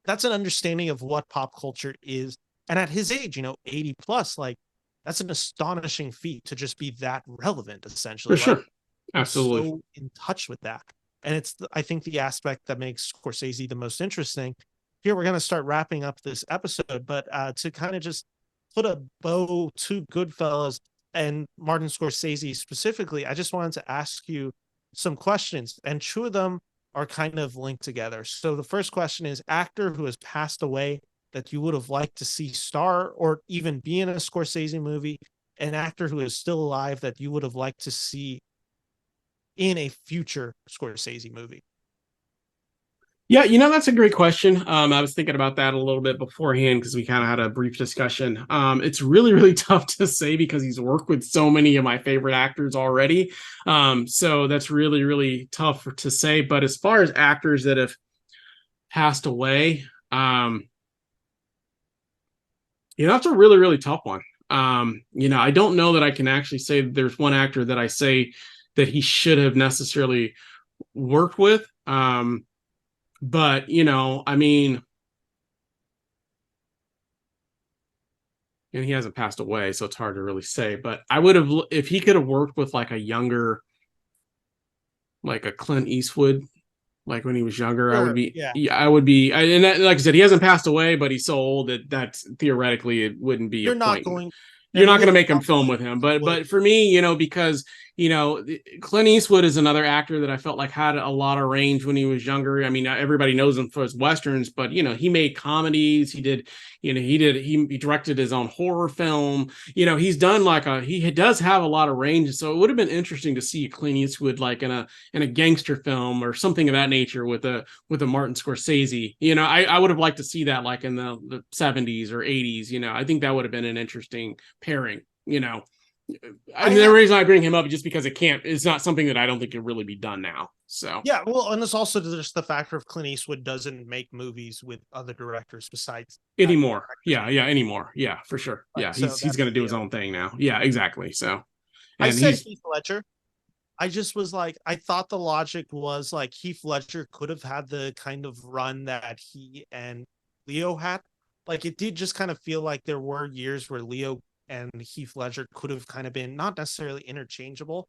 That's an understanding of what pop culture is. And at his age, 80 plus, like that's an astonishing feat to just be that relevant, essentially. For sure. Absolutely. So in touch with that. And it's, I think, the aspect that makes Scorsese the most interesting. Here, we're going to start wrapping up this episode, but to kind of just put a bow to Goodfellas and Martin Scorsese specifically, I just wanted to ask you some questions, and two of them are kind of linked together. So the first question is, actor who has passed away that you would have liked to see star or even be in a Scorsese movie, an actor who is still alive that you would have liked to see in a future Scorsese movie. Yeah, that's a great question. I was thinking about that a little bit beforehand because we kind of had a brief discussion. It's really, really tough to say because he's worked with so many of my favorite actors already. So that's really, really tough to say. But as far as actors that have passed away, that's a really, really tough one. I don't know that I can actually say that there's one actor that I say that he should have necessarily worked with. But, I mean, and he hasn't passed away, so it's hard to really say. But I would have, if he could have worked with like a younger, like a Clint Eastwood, like when he was younger, sure, I would be. And that, like I said, he hasn't passed away, but he's so old that theoretically it wouldn't be. You're not going to make him film with him. But for me, because Clint Eastwood is another actor that I felt like had a lot of range when he was younger. I mean, everybody knows him for his westerns, but he made comedies. He directed his own horror film. He's done he does have a lot of range. So it would have been interesting to see Clint Eastwood like in a gangster film or something of that nature with a Martin Scorsese. I would have liked to see that like in the 70s or 80s. I think that would have been an interesting pairing. And the reason I bring him up is just because it's not something that I don't think could really be done now. So yeah, well, and it's also just the factor of Clint Eastwood doesn't make movies with other directors besides anymore. Anymore. Yeah, for sure. Right, Yeah, so he's going to do his own thing now. Yeah, exactly. So, I said Heath Ledger. I just was like, I thought the logic was like Heath Ledger could have had the kind of run that he and Leo had. Like it did just kind of feel like there were years where Leo and Heath Ledger could have kind of been not necessarily interchangeable,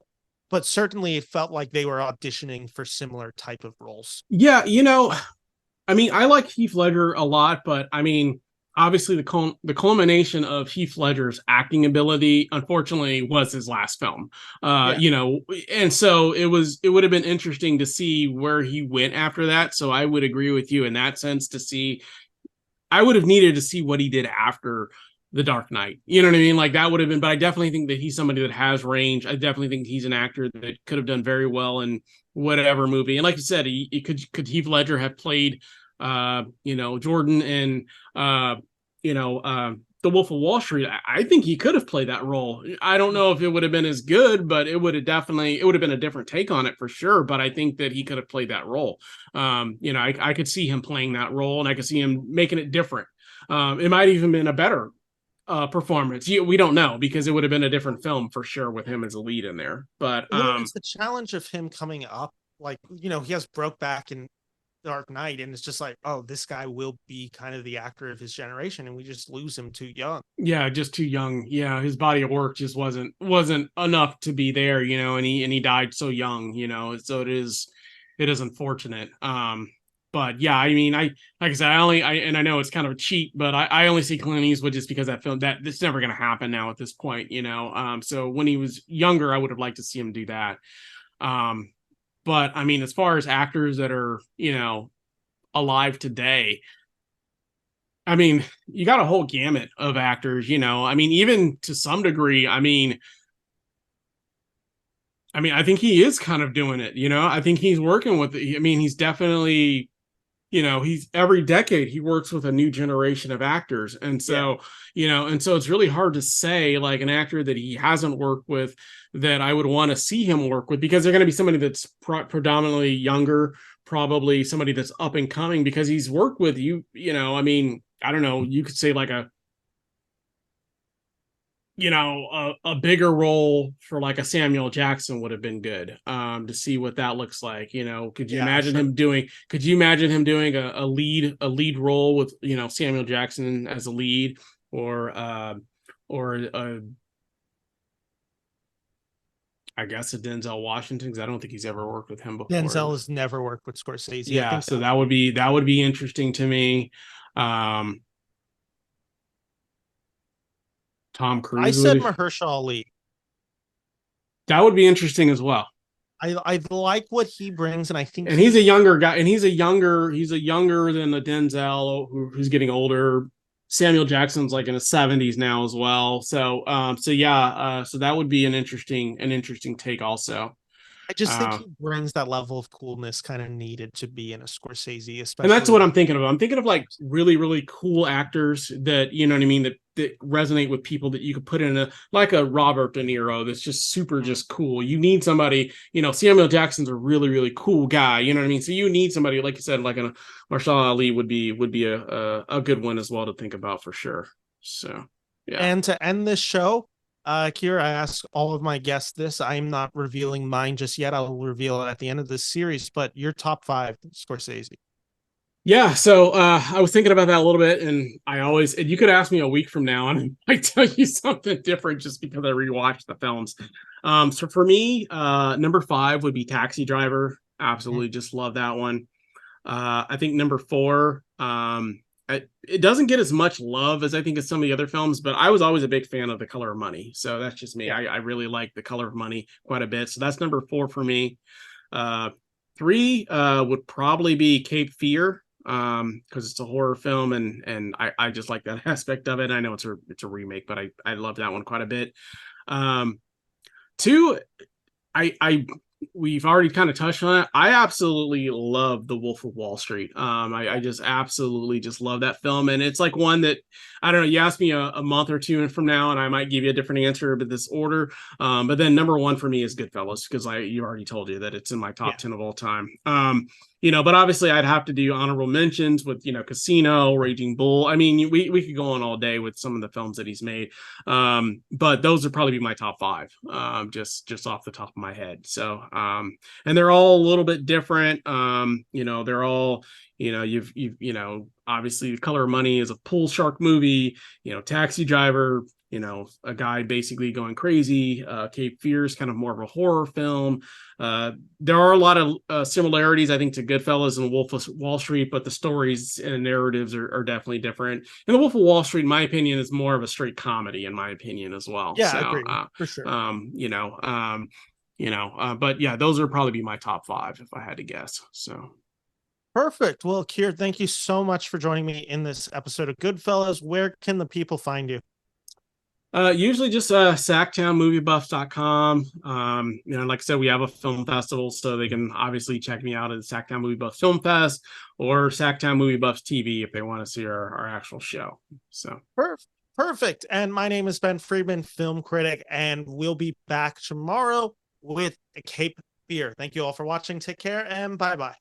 but certainly it felt like they were auditioning for similar type of roles. Yeah, I mean, I like Heath Ledger a lot, but I mean, obviously the culmination of Heath Ledger's acting ability, unfortunately, was his last film. And so it would have been interesting to see where he went after that. So I would agree with you in that sense I would have needed to see what he did after The Dark Knight. You know what I mean? Like that would have been, but I definitely think that he's somebody that has range. I definitely think he's an actor that could have done very well in whatever movie. And like you said, he could Heath Ledger have played Jordan in The Wolf of Wall Street. I think he could have played that role. I don't know if it would have been as good, but it would have been a different take on it for sure. But I think that he could have played that role. I could see him playing that role, and I could see him making it different. It might even been a better performance. We don't know because it would have been a different film for sure with him as a lead in there. But it's the challenge of him coming up. Like he has Brokeback and Dark Knight, and it's just like, oh, this guy will be kind of the actor of his generation, and we just lose him too young. Yeah, just too young. Yeah, his body of work just wasn't enough to be there, and he died so young, so it is unfortunate. But yeah, I mean, like I said, I know it's kind of a cheat, but I only see Clint Eastwood just because that film that it's never going to happen now at this point, So when he was younger, I would have liked to see him do that. But I mean, as far as actors that are, alive today, I mean, you got a whole gamut of actors, I mean, even to some degree, I mean, I think he is kind of doing it, I think he's working with it. I mean, he's definitely, he's every decade he works with a new generation of actors. And so, and so it's really hard to say like an actor that he hasn't worked with that I would want to see him work with, because they're going to be somebody that's predominantly younger, probably somebody that's up and coming, because he's worked with I mean, I don't know, you could say like a bigger role for like a Samuel Jackson would have been good to see what that looks like. Could you imagine him doing a lead role with Samuel Jackson as a lead, or I guess a Denzel Washington, because I don't think he's ever worked with him before. Denzel has never worked with Scorsese. Yeah, so that would be interesting to me. Tom Cruise. I said Mahershala Ali. That would be interesting as well. I like what he brings, and I think he's a younger guy, and he's a younger than the Denzel who's getting older. Samuel Jackson's like in his 70s now as well. So so that would be an interesting take also. I just think he brings that level of coolness kind of needed to be in a Scorsese, especially. And that's what I'm thinking of. I'm thinking of like really, really cool actors that, you know what I mean, that resonate with people that you could put in like a Robert De Niro that's just super just cool. You need somebody, Samuel Jackson's a really, really cool guy, you know what I mean? So you need somebody, like you said, like a Mahershala Ali would be a good one as well to think about for sure. So, yeah. And to end this show, Kierre, I ask all of my guests this. I'm not revealing mine just yet. I'll reveal it at the end of this series, but your top 5 Scorsese. Yeah, so I was thinking about that a little bit, and you could ask me a week from now, and I might tell you something different just because I rewatched the films. So for me, number 5 would be Taxi Driver. Absolutely, just love that one. I think number 4 it doesn't get as much love as I think as some of the other films, but I was always a big fan of The Color of Money. So that's just me. Yeah. I really like The Color of Money quite a bit. So that's number 4 for me. Uh, 3 would probably be Cape Fear, because it's a horror film, and I just like that aspect of it. I know it's a remake, but I love that one quite a bit. Um, 2, I we've already kind of touched on it. I absolutely love The Wolf of Wall Street. I just absolutely just love that film, and it's like one that I don't know. You ask me a month or two from now, and I might give you a different answer, but this order. But then number 1 for me is Goodfellas, because you already told you that it's in my top Yeah. 10 of all time. But obviously I'd have to do honorable mentions with Casino, Raging Bull. I mean, we could go on all day with some of the films that he's made. But those would probably be my top 5, just off the top of my head. So and they're all a little bit different. They're all, obviously The Color of Money is a pool shark movie. Taxi Driver, a guy basically going crazy. Cape Fear is kind of more of a horror film. There are a lot of similarities, I think, to Goodfellas and Wolf of Wall Street, but the stories and narratives are definitely different. And The Wolf of Wall Street, in my opinion, is more of a straight comedy, in my opinion, as well. Yeah, So, agreed for sure. but yeah, those would probably be my top 5 if I had to guess. So. Perfect. Well, Kierre, thank you so much for joining me in this episode of Goodfellas. Where can the people find you? Usually just SacTownMovieBuffs.com. Like I said, we have a film festival, so they can obviously check me out at the SacTown Movie Buffs Film Fest or SacTown Movie Buffs TV if they want to see our actual show. So Perfect. And my name is Ben Friedman, film critic, and we'll be back tomorrow with Cape Fear. Thank you all for watching. Take care and bye-bye.